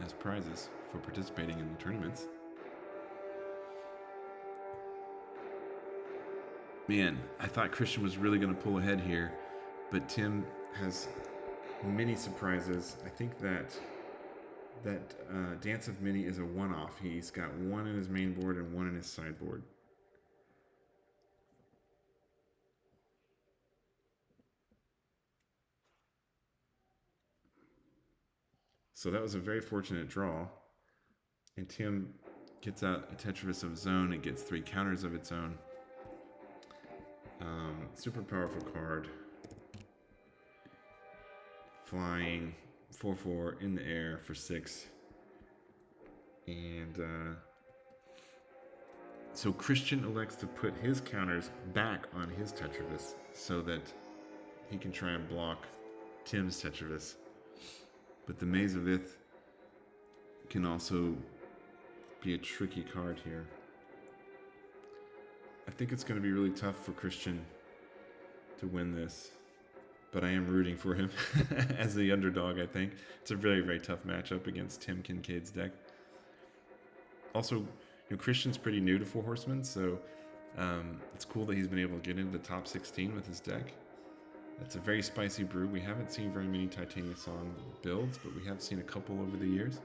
as prizes for participating in the tournaments. Man, I thought Christian was really going to pull ahead here, but Tim has many surprises. I think that Dance of Many is a one-off. He's got 1 in his main board and 1 in his sideboard. So that was a very fortunate draw. And Tim gets out a Tetravis of his own. It gets 3 counters of its own. Super powerful card. Flying 4/4 in the air for 6. And so Christian elects to put his counters back on his Tetravis so that he can try and block Tim's Tetravis. But the Maze of Ith can also be a tricky card here. I think it's going to be really tough for Christian to win this, but I am rooting for him as the underdog, I think. It's a very, very tough matchup against Tim Kincaid's deck. Also, Christian's pretty new to Four Horsemen, so it's cool that he's been able to get into the top 16 with his deck. That's a very spicy brew. We haven't seen very many Titania Song builds, but we have seen a couple over the years.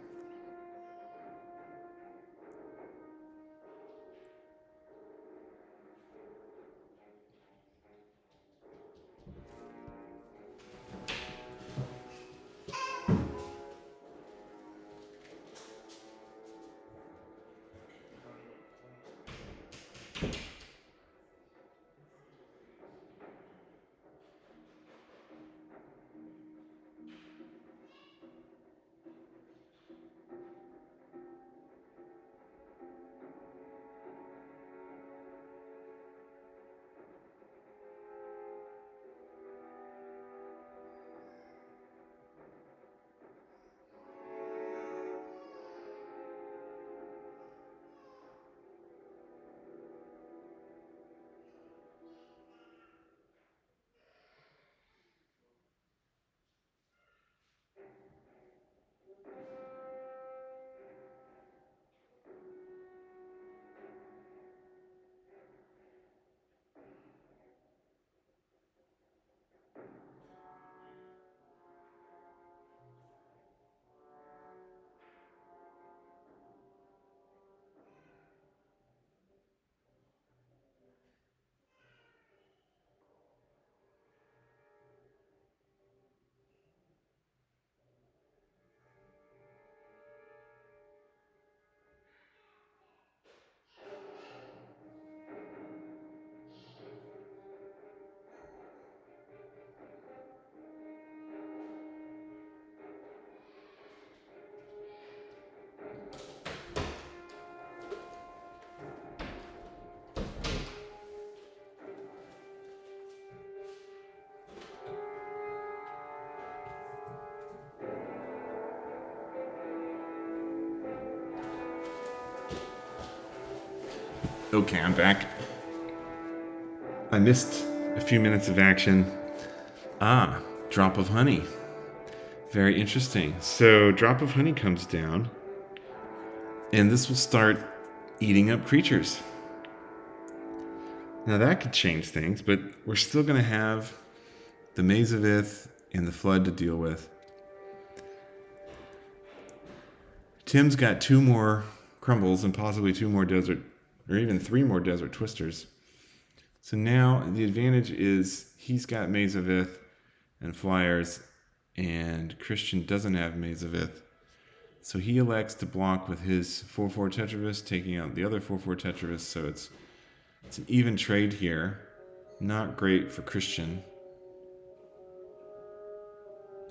Okay, I'm back. I missed a few minutes of action. Drop of Honey. Very interesting. So Drop of Honey comes down, and this will start eating up creatures. Now that could change things, but we're still going to have the Maze of Ith and the Flood to deal with. Tim's got 2 more crumbles and possibly 2 more desert, or even 3 more desert twisters. So now the advantage is he's got Maze of Ith and Flyers, and Christian doesn't have Maze of Ith. So he elects to block with his 4/4 Tetravis, taking out the other 4/4 Tetravis. So it's an even trade here. Not great for Christian.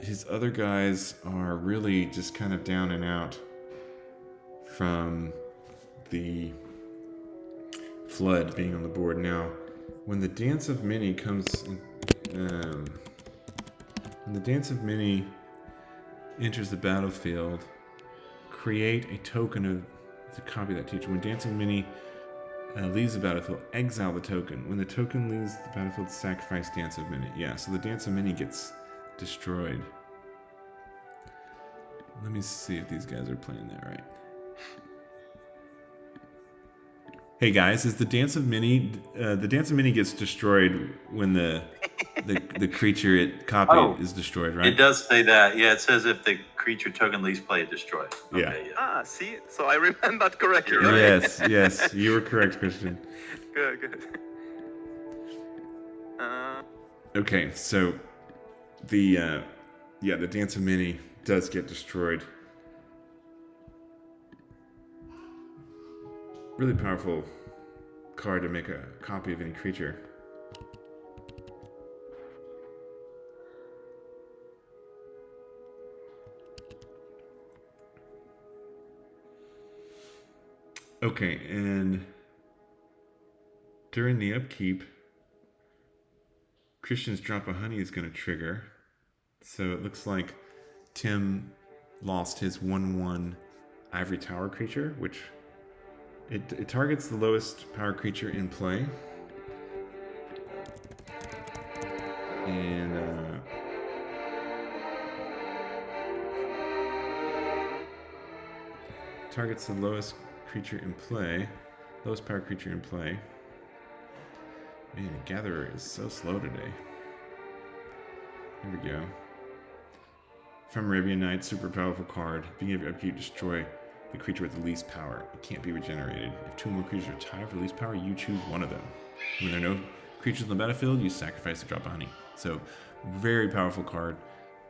His other guys are really just kind of down and out from the flood being on the board. Now, when the Dance of Many comes, when the Dance of Many enters the battlefield, create a token to copy that teacher. When Dance of Many leaves the battlefield, exile the token. When the token leaves the battlefield, sacrifice Dance of Many. Yeah, so the Dance of Many gets destroyed. Let me see if these guys are playing that right. Hey guys, is the Dance of Many gets destroyed when the creature it copied is destroyed, right? It does say that. Yeah, it says if the creature token leaves play, it destroys. Yeah. Okay, Ah, see? So I remembered correctly. Right. Yes, you were correct, Christian. Good. Okay, so the Dance of Many does get destroyed. Really powerful card to make a copy of any creature. Okay, and during the upkeep, Christian's Drop of Honey is going to trigger. So it looks like Tim lost his 1/1 Ivory Tower creature, which it targets the lowest power creature in play. And targets the lowest creature in play. Lowest power creature in play. Man, the Gatherer is so slow today. Here we go. From Arabian Night, super powerful card. Being able to upkeep, destroy the creature with the least power. It can't be regenerated. If 2 more creatures are tied for least power, you choose one of them. When there are no creatures on the battlefield, you sacrifice the Drop of Honey. So, very powerful card.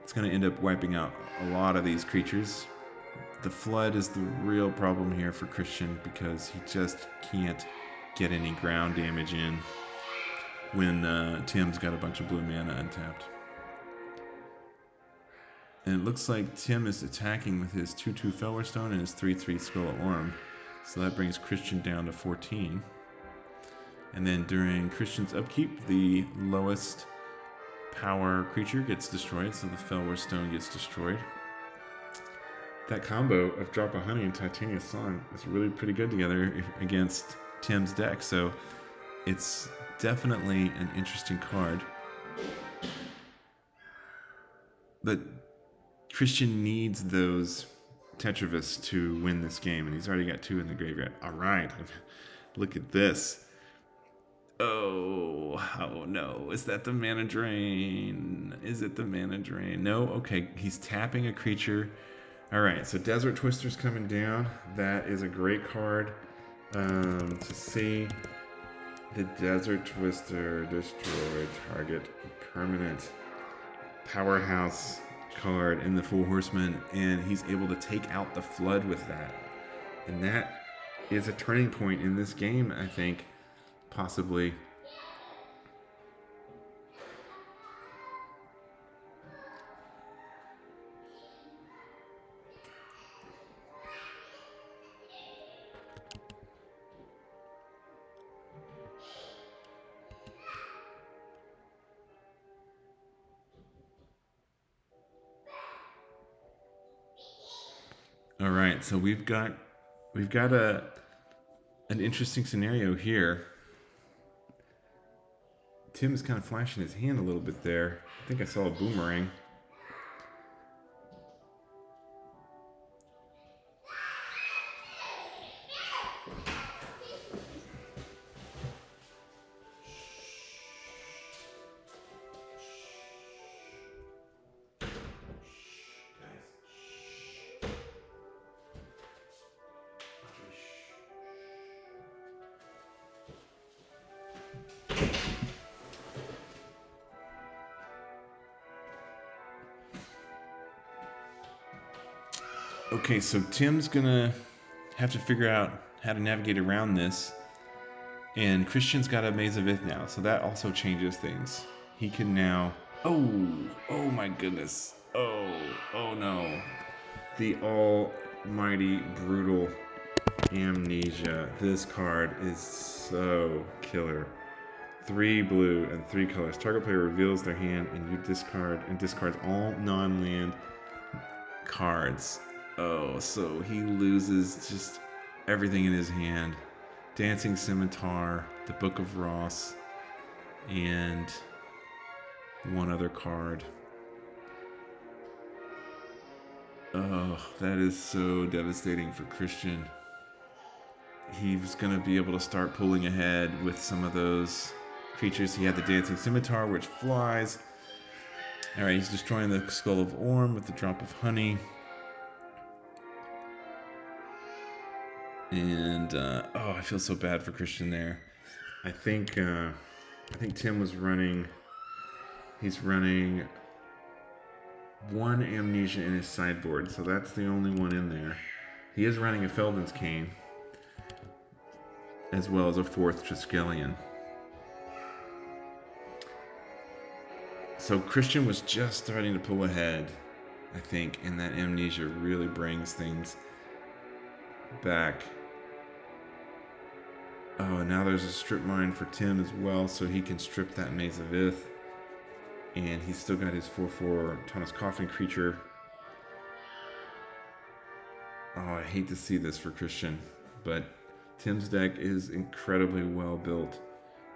It's going to end up wiping out a lot of these creatures. The Flood is the real problem here for Christian because he just can't get any ground damage in when Tim's got a bunch of blue mana untapped. And it looks like Tim is attacking with his 2/2 Fellwar Stone and his 3/3 Skull of Orm. So that brings Christian down to 14. And then during Christian's upkeep, the lowest power creature gets destroyed, so the Fellwar Stone gets destroyed. That combo of Drop of Honey and Titania Song is really pretty good together against Tim's deck, so it's definitely an interesting card. But Christian needs those Tetravis to win this game, and he's already got 2 in the graveyard. All right, look at this. Oh no, is that the mana drain? Is it the mana drain? No, okay, he's tapping a creature. All right, so Desert Twister's coming down. That is a great card to see. The Desert Twister destroy target permanent powerhouse card in the Four Horsemen, and he's able to take out the Flood with that. And that is a turning point in this game, I think, possibly. All right, so we've got an interesting scenario here. Tim's kind of flashing his hand a little bit there. I think I saw a boomerang. Okay, so Tim's gonna have to figure out how to navigate around this. And Christian's got a Maze of Ith now, so that also changes things. He can now... Oh my goodness. Oh no. The almighty brutal Amnesia. This card is so killer. 3 blue and 3 colors. Target player reveals their hand and you discards all non-land cards. Oh, so he loses just everything in his hand. Dancing Scimitar, the Book of Ross, and one other card. Oh, that is so devastating for Christian. He's going to be able to start pulling ahead with some of those creatures. He had the Dancing Scimitar, which flies. All right, he's destroying the Skull of Orm with the Drop of Honey. And I feel so bad for Christian there. I think Tim was running. He's running 1 Amnesia in his sideboard, so that's the only one in there. He is running a Felden's Cane, as well as a 4th Triskelion. So Christian was just starting to pull ahead, I think, and that Amnesia really brings things back. Oh, and now there's a strip mine for Tim as well, so he can strip that Maze of Ith. And he's still got his 4/4 Thomas Coffin creature. Oh, I hate to see this for Christian, but Tim's deck is incredibly well built,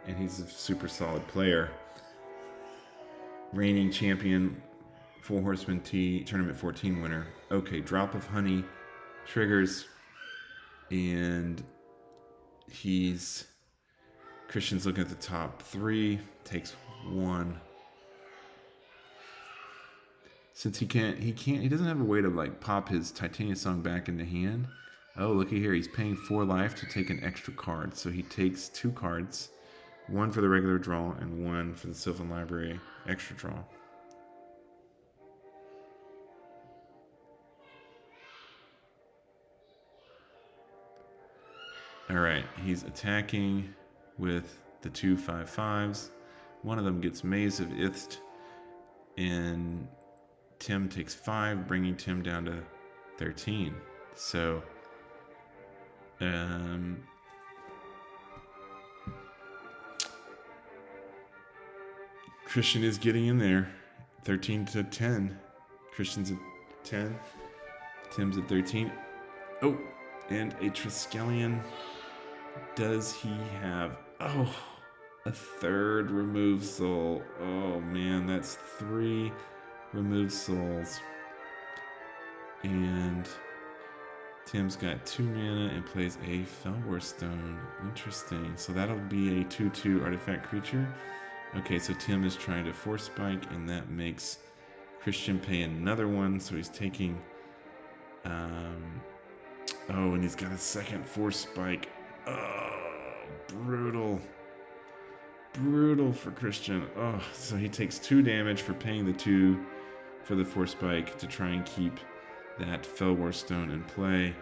and he's a super solid player. Reigning champion, Four Horsemen Tournament 14 winner. Okay, Drop of Honey triggers, and Christian's looking at the top 3, takes 1. Since he doesn't have a way to like pop his Titania song back into hand. Oh, looky here, he's paying 4 life to take an extra card. So he takes 2 cards, 1 for the regular draw and 1 for the Sylvan Library extra draw. All right, he's attacking with the 2 5/5s. One of them gets Maze of Ith, and Tim takes 5, bringing Tim down to 13. So, Christian is getting in there. 13 to 10. Christian's at 10. Tim's at 13. Oh, and a Triskelion. Does he have... Oh, a 3rd Remove Soul. Oh, man, that's 3 Remove Souls. And Tim's got 2 mana and plays a Felwar Stone. Interesting. So that'll be a 2/2 artifact creature. Okay, so Tim is trying to Force Spike, and that makes Christian pay another 1. So he's taking... Oh, and he's got a 2nd Force Spike. Oh, brutal. Brutal for Christian. Oh, so he takes 2 damage for paying the 2 for the Force Spike to try and keep that Felwar Stone in play.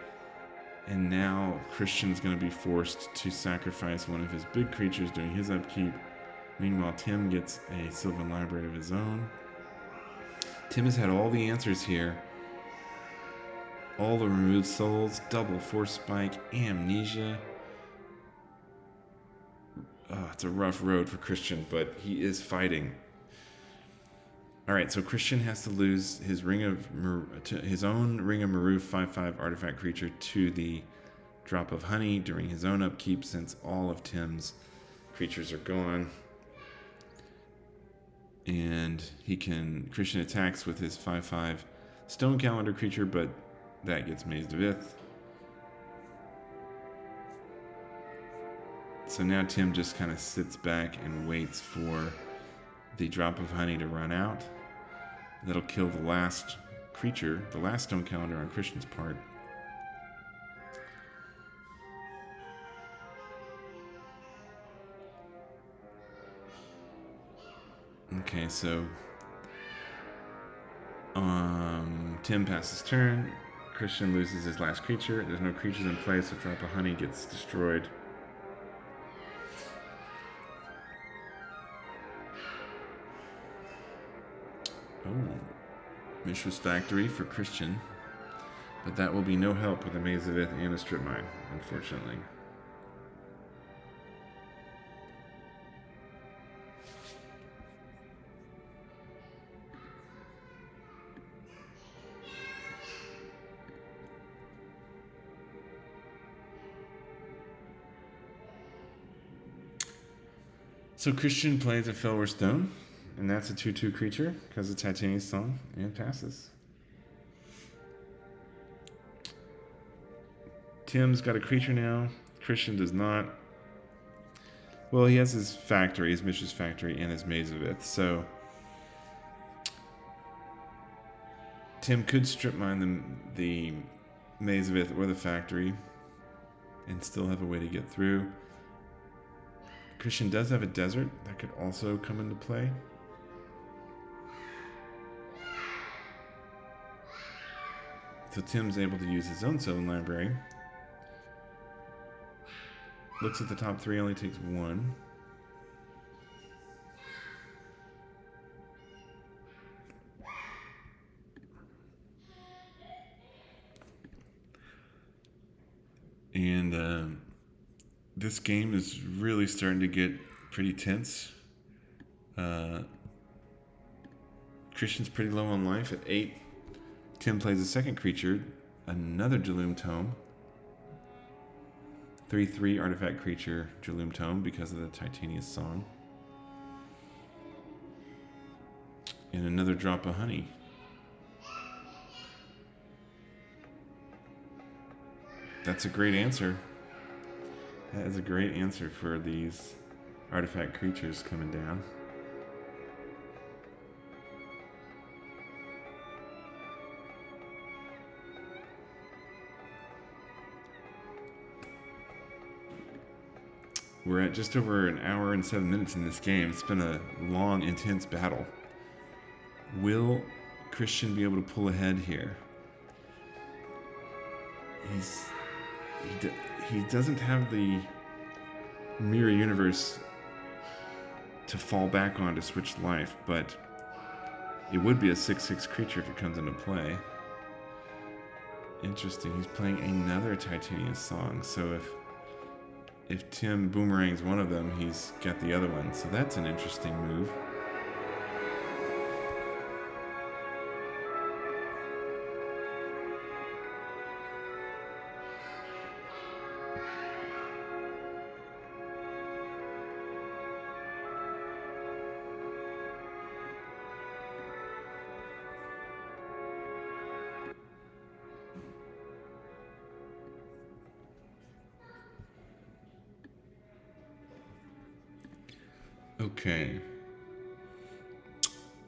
And now Christian's going to be forced to sacrifice one of his big creatures during his upkeep. Meanwhile, Tim gets a Sylvan Library of his own. Tim has had all the answers here. All the removed souls, double Force Spike, Amnesia. Oh, it's a rough road for Christian, but he is fighting. All right, so Christian has to lose his his own Ring of Maruf 5/5 artifact creature to the Drop of Honey during his own upkeep, since all of Tim's creatures are gone. And Christian attacks with his 5/5 Stone Calendar creature, but that gets Mazed of Ith. So now Tim just kind of sits back and waits for the Drop of Honey to run out. That'll kill the last creature, the last Stone Calendar on Christian's part. Okay, so Tim passes turn. Christian loses his last creature. There's no creatures in play, so drop a honey gets destroyed. Oh, Mishra's Factory for Christian. But that will be no help with a Maze of Ith and a Strip Mine, unfortunately. So Christian plays a Felwar Stone, and that's a 2/2 creature because of Titania's Song, and passes. Tim's got a creature now. Christian does not. Well, he has his factory, his Mishra's Factory, and his Maze of Ith. So Tim could strip mine the Maze of Ith or the factory and still have a way to get through. Christian does have a desert that could also come into play. So Tim's able to use his own Sylvan Library. Looks at the top three, only takes one. And this game is really starting to get pretty tense. Christian's pretty low on life at 8. Tim plays a second creature, another Jaloom Tome. 3/3 artifact creature, Jaloom Tome, because of the Titania's Song. And another drop of honey. That's a great answer. That is a great answer for these artifact creatures coming down. We're at just over an hour and 7 minutes in this game. It's been a long, intense battle. Will Christian be able to pull ahead here? He doesn't have the Mirror Universe to fall back on to switch life, but it would be a 6/6 creature if it comes into play. Interesting. He's playing another Titania's Song, so if Tim boomerangs one of them, he's got the other one. So that's an interesting move. Okay.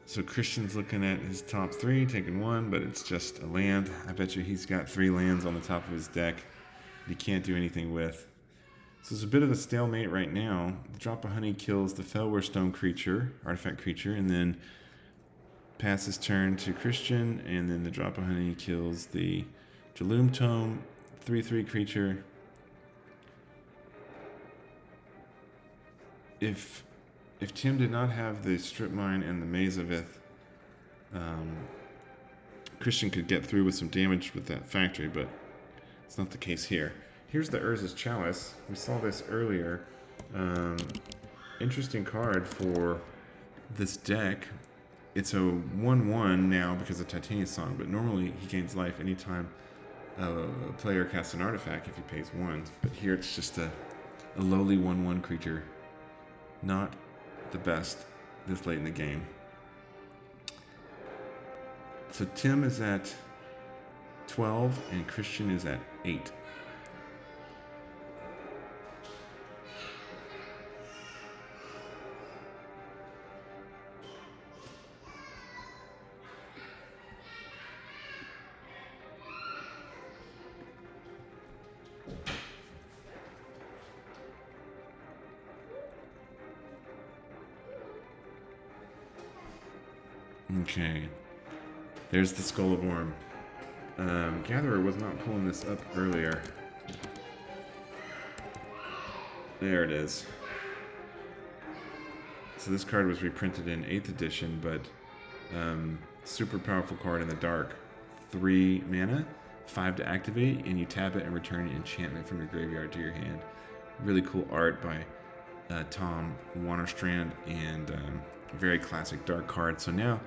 So Christian's looking at his top three, taking one, but it's just a land. I bet you he's got 3 lands on the top of his deck that he can't do anything with. So it's a bit of a stalemate right now. The drop of honey kills the Felwar Stone creature, artifact creature, and then passes turn to Christian, and then the drop of honey kills the Jaloom Tome, 3/3 creature. If Tim did not have the Strip Mine and the Maze of Ith, Christian could get through with some damage with that factory, but it's not the case here. Here's the Urza's Chalice. We saw this earlier. Interesting card for this deck. It's a 1/1 now because of Titania's Song, but normally he gains life anytime a player casts an artifact if he pays 1. But here it's just a lowly 1/1 creature. Not the best this late in the game. So Tim is at 12 and Christian is at 8. Okay, there's the Skull of Orm. Gatherer was not pulling this up earlier. There it is. So this card was reprinted in 8th edition, but super powerful card in the dark. 3 mana, 5 to activate, and you tap it and return an enchantment from your graveyard to your hand. Really cool art by Tom Wannerstrand, and very classic dark card. So now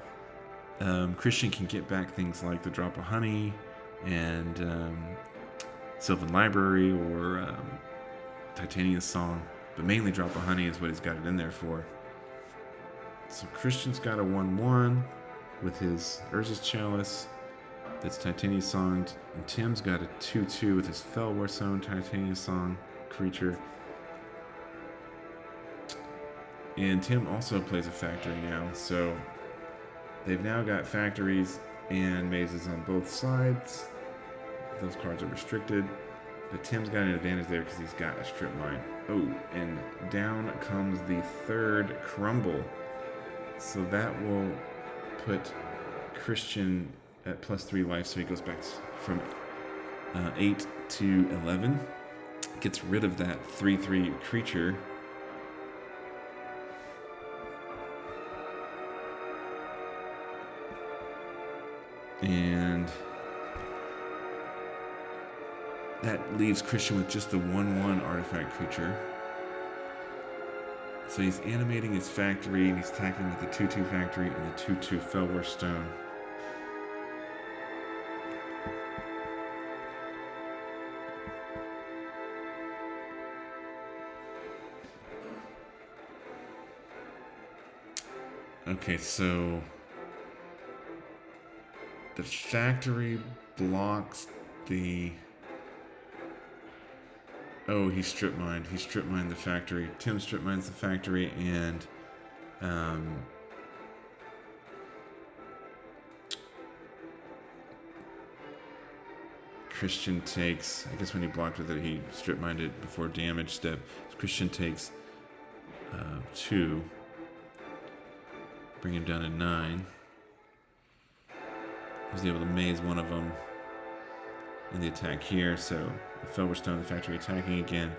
Christian can get back things like the Drop of Honey and Sylvan Library or Titania's Song, but mainly Drop of Honey is what he's got it in there for. So Christian's got a 1/1 with his Urza's Chalice. That's Titania's Song. And Tim's got a 2/2 with his Fellwarstone Titania's Song creature. And Tim also plays a factory now, so they've now got factories and mazes on both sides. Those cards are restricted, but Tim's got an advantage there because he's got a strip mine. Oh, and down comes the 3rd Crumble. So that will put Christian at +3 life, so he goes back from 8 to 11. Gets rid of that 3/3 creature. And that leaves Christian with just the 1/1 artifact creature. So he's animating his factory, and he's attacking with the 2/2 factory and the 2/2 Fellwarstone. Okay, so the factory blocks the... Oh, he strip mined. He strip mined the factory. Tim strip mines the factory, and Christian takes... I guess when he blocked with it, he strip mined it before damage step. So Christian takes 2. Bring him down to 9. He was able to maze one of them in the attack here, so the Fellwarstone, the factory attacking again.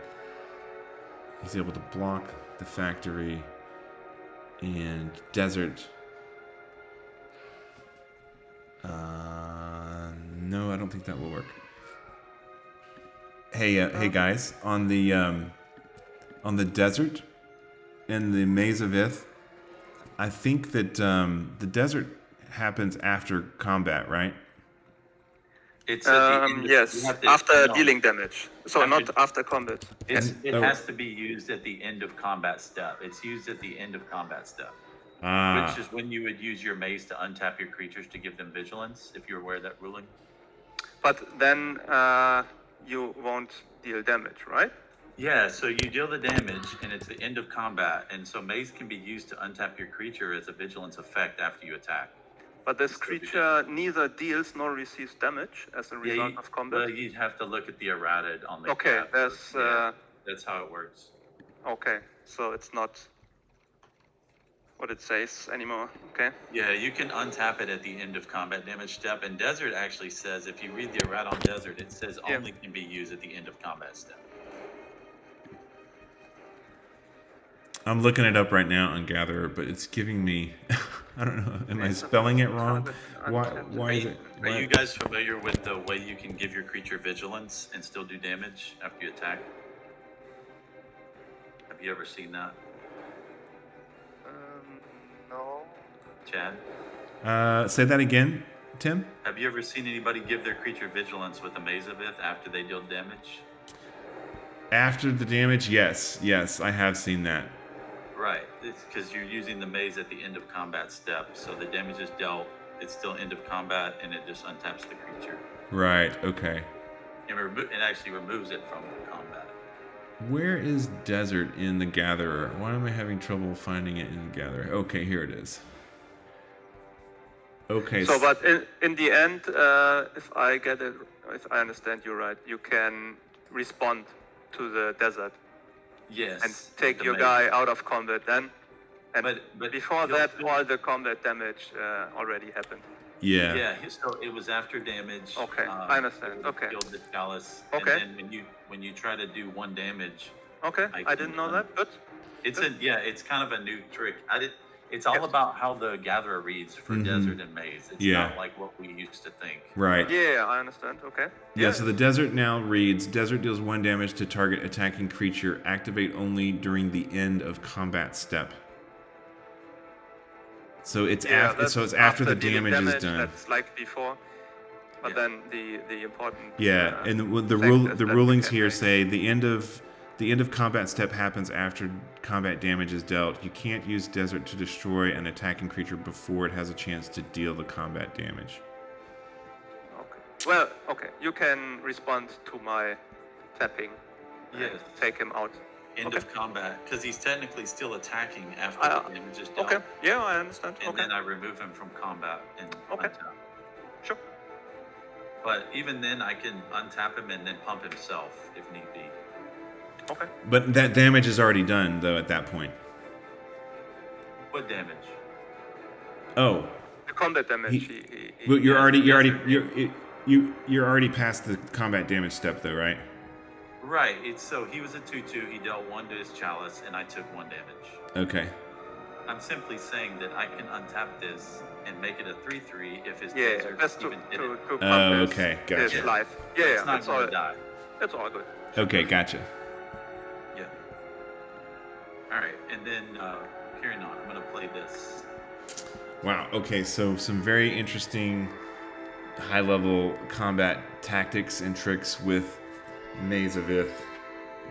He's able to block the factory and desert. No, I don't think that will work. Hey guys, on the desert and the Maze of Ith, I think that the desert happens after combat, right? It's yes, after dealing damage. So not after combat. It has to be used at the end of combat step. It's used at the end of combat step. Which is when you would use your maze to untap your creatures to give them vigilance, if you're aware of that ruling. But then you won't deal damage, right? Yeah, so you deal the damage, and it's the end of combat, and so maze can be used to untap your creature as a vigilance effect after you attack. But this creature neither deals nor receives damage as a result of combat? Well, you'd have to look at the errata on the Okay, cap. there's... that's how it works. Okay, so it's not what it says anymore, okay? Yeah, you can untap it at the end of combat damage step, and Desert actually says, if you read the errata on Desert, it says only can be used at the end of combat step. I'm looking it up right now on Gatherer, but it's giving me... I don't know. Am I spelling it wrong? Why is it... Are you guys familiar with the way you can give your creature vigilance and still do damage after you attack? Have you ever seen that? No. Chad? Say that again, Tim? Have you ever seen anybody give their creature vigilance with a Maze of Ith after they deal damage? After the damage, yes. Yes, I have seen that. Right. It's because you're using the maze at the end of combat step, so the damage is dealt, it's still end of combat, and it just untaps the creature. Right, okay. And it actually removes it from combat. Where is Desert in the Gatherer? Why am I having trouble finding it in the Gatherer? Okay, here it is. Okay. So, but in the end, if I understand you right, you can respond to the desert. Yes. And take your guy out of combat then. And but before that, all the combat damage already happened. Yeah. So it was after damage. Okay, I understand. it Okay. Killed the chalice. Okay. And then when you try to do 1 damage, Okay, I I didn't know that. Good. it's kind of a new trick. It's all about how the gatherer reads for desert and maze. It's Yeah. not like what we used to think. Right. Yeah, I understand. Okay. Yeah, so the desert now reads, desert deals 1 damage to target attacking creature, activate only during the end of combat step. So it's after the damage is done. That's like before. But then the important Yeah, and the thing is that rulings we can here make- say the end of combat step happens after combat damage is dealt. You can't use desert to destroy an attacking creature before it has a chance to deal the combat damage. Okay. Well, okay. You can respond to my tapping. and Yes. Take him out. End Okay. of combat, because he's technically still attacking after the damage is dealt. Okay. Yeah, I understand. And Okay. then I remove him from combat and Okay. untap. Sure. But even then, I can untap him and then pump himself if need be. Okay. But that damage is already done though at that point. What damage? Oh, The combat damage. well, you're yes, already past the combat damage step though, right? Right. He was a 2/2. He dealt 1 to his chalice, and I took 1 damage. Okay. I'm simply saying that I can untap this and make it a 3/3 if his Yeah, desert that's to even hit it. pump okay, his gotcha. life. Yeah, It's not it's going all to die. it's all good. Okay, gotcha. Yeah. All right, and then carrying on, I'm going to play this. Wow. Okay, so some very interesting high-level combat tactics and tricks with Maze of Ith.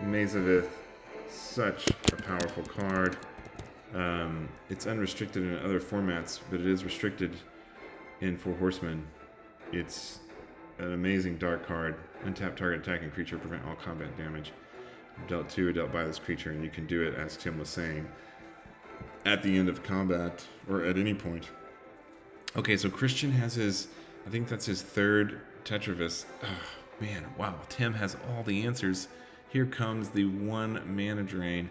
Maze of Ith, such a powerful card. It's unrestricted in other formats, but it is restricted in Four Horsemen. It's an amazing dark card. Untap target attacking creature, prevent all combat damage. Dealt to or dealt by this creature, and you can do it, as Tim was saying, at the end of combat or at any point. Okay, so Christian has his, I think that's his 3rd Tetravis. Oh, man, wow. Tim has all the answers. Here comes the 1 mana drain.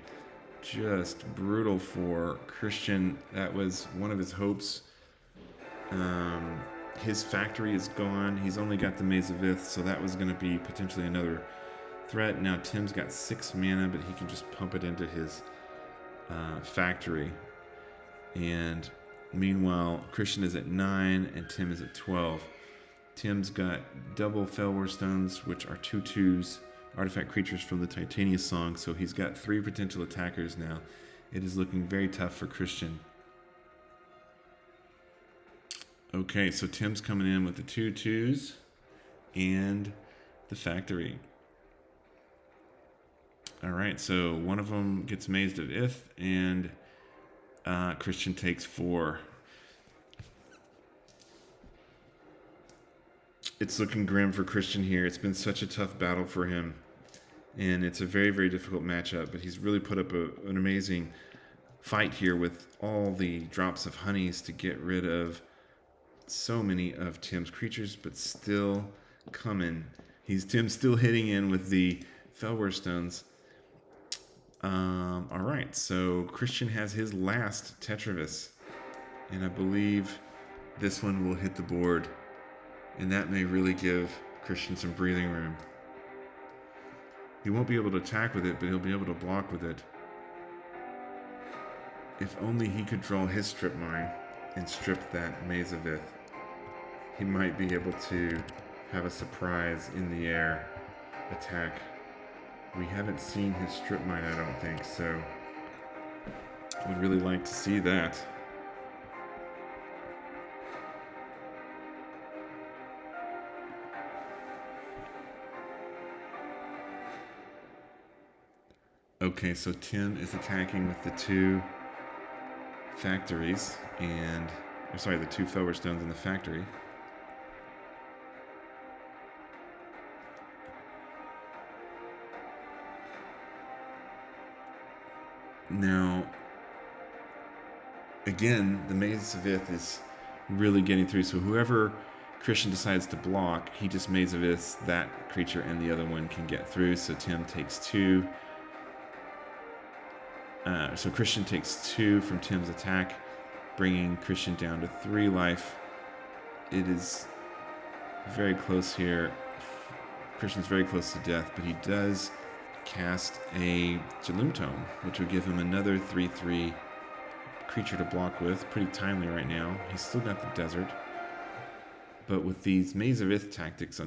Just brutal for Christian. That was one of his hopes. His factory is gone. He's only got the Maze of Ith, so that was going to be potentially another threat. Now Tim's got 6 mana, but he can just pump it into his factory. And meanwhile, Christian is at 9 and Tim is at 12. Tim's got double Fellwar Stones, which are 2/2s, artifact creatures from the Titania song, so he's got 3 potential attackers now. It is looking very tough for Christian. Okay, so Tim's coming in with the 2/2s and the factory. All right, so one of them gets Mazed of Ith, and Christian takes 4. It's looking grim for Christian here. It's been such a tough battle for him, and it's a very, very difficult matchup, but he's really put up an amazing fight here with all the drops of honeys to get rid of so many of Tim's creatures, but still coming. Tim's still hitting in with the Fellwar Stones. All right, so Christian has his last Tetravis, and I believe this one will hit the board, and that may really give Christian some breathing room. He won't be able to attack with it, but he'll be able to block with it. If only he could draw his strip mine and strip that Maze of Ith, he might be able to have a surprise in the air attack. We haven't seen his strip mine, I don't think, so I would really like to see that. Okay, so Tim is attacking with the 2 factories and, the 2 Fellwar Stones in the factory. Now, again, the Maze of Ith is really getting through, so whoever Christian decides to block, he just Maze of Ith that creature and the other one can get through, so Tim takes 2. So Christian takes 2 from Tim's attack, bringing Christian down to 3 life. it is very close here. Christian's very close to death, but he does cast a Jaloom Tome, which would give him another 3/3 creature to block with. Pretty timely right now. He's still got the desert. But with these Maze of Ith tactics,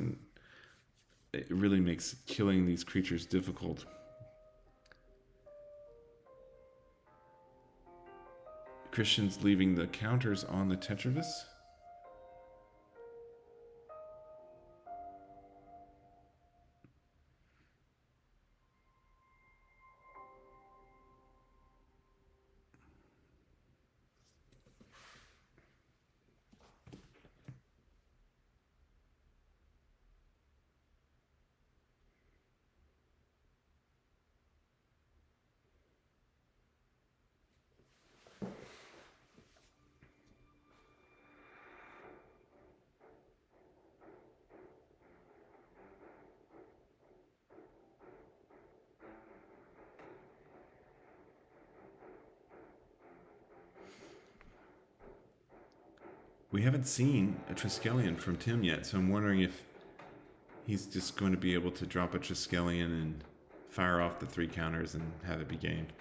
it really makes killing these creatures difficult. Christian's leaving the counters on the Tetravis. We haven't seen a Triskelion from Tim yet, so I'm wondering if he's just going to be able to drop a Triskelion and fire off the 3 counters and have it be gained.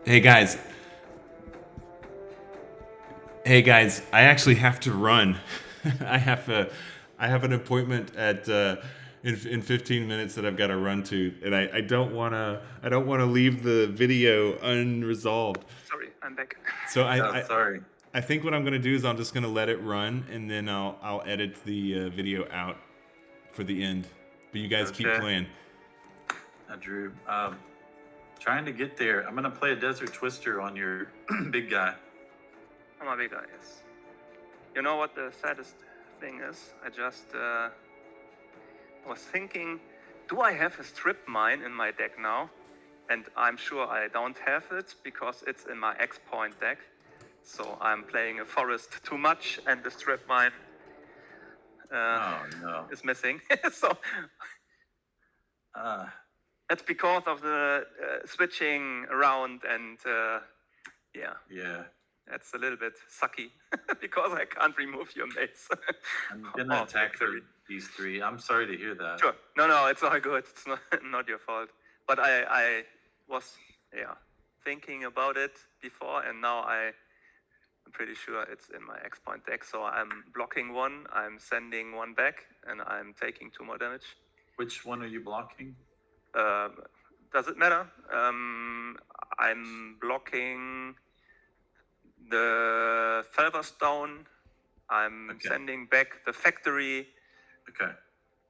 Hey guys, I actually have to run. I have an appointment at in 15 minutes that I've got to run to, and I don't want to leave the video unresolved. Sorry, I'm back. So sorry. I think what I'm going to do is I'm just going to let it run, and then I'll edit the video out for the end. But you guys keep playing. Drew, trying to get there. I'm going to play a Desert Twister on your big guy. On my big guy, yes. You know what the saddest thing is? I just was thinking, do I have a strip mine in my deck now? And I'm sure I don't have it because it's in my X point deck. So I'm playing a forest too much and the strip mine is missing. So that's because of the switching around and yeah. That's a little bit sucky because I can't remove your mace. I'm gonna attack these 3. I'm sorry to hear that. Sure. No, it's all good. It's not your fault. But I was yeah, thinking about it before, and now I'm pretty sure it's in my X-Point deck. So I'm blocking one, I'm sending one back, and I'm taking 2 more damage. Which one are you blocking? Does it matter? I'm blocking the Featherstone. I'm sending back the Factory. Okay.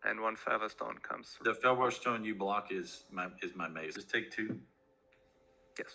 And 1 Featherstone comes through. The Featherstone you block is my maze. Just take 2.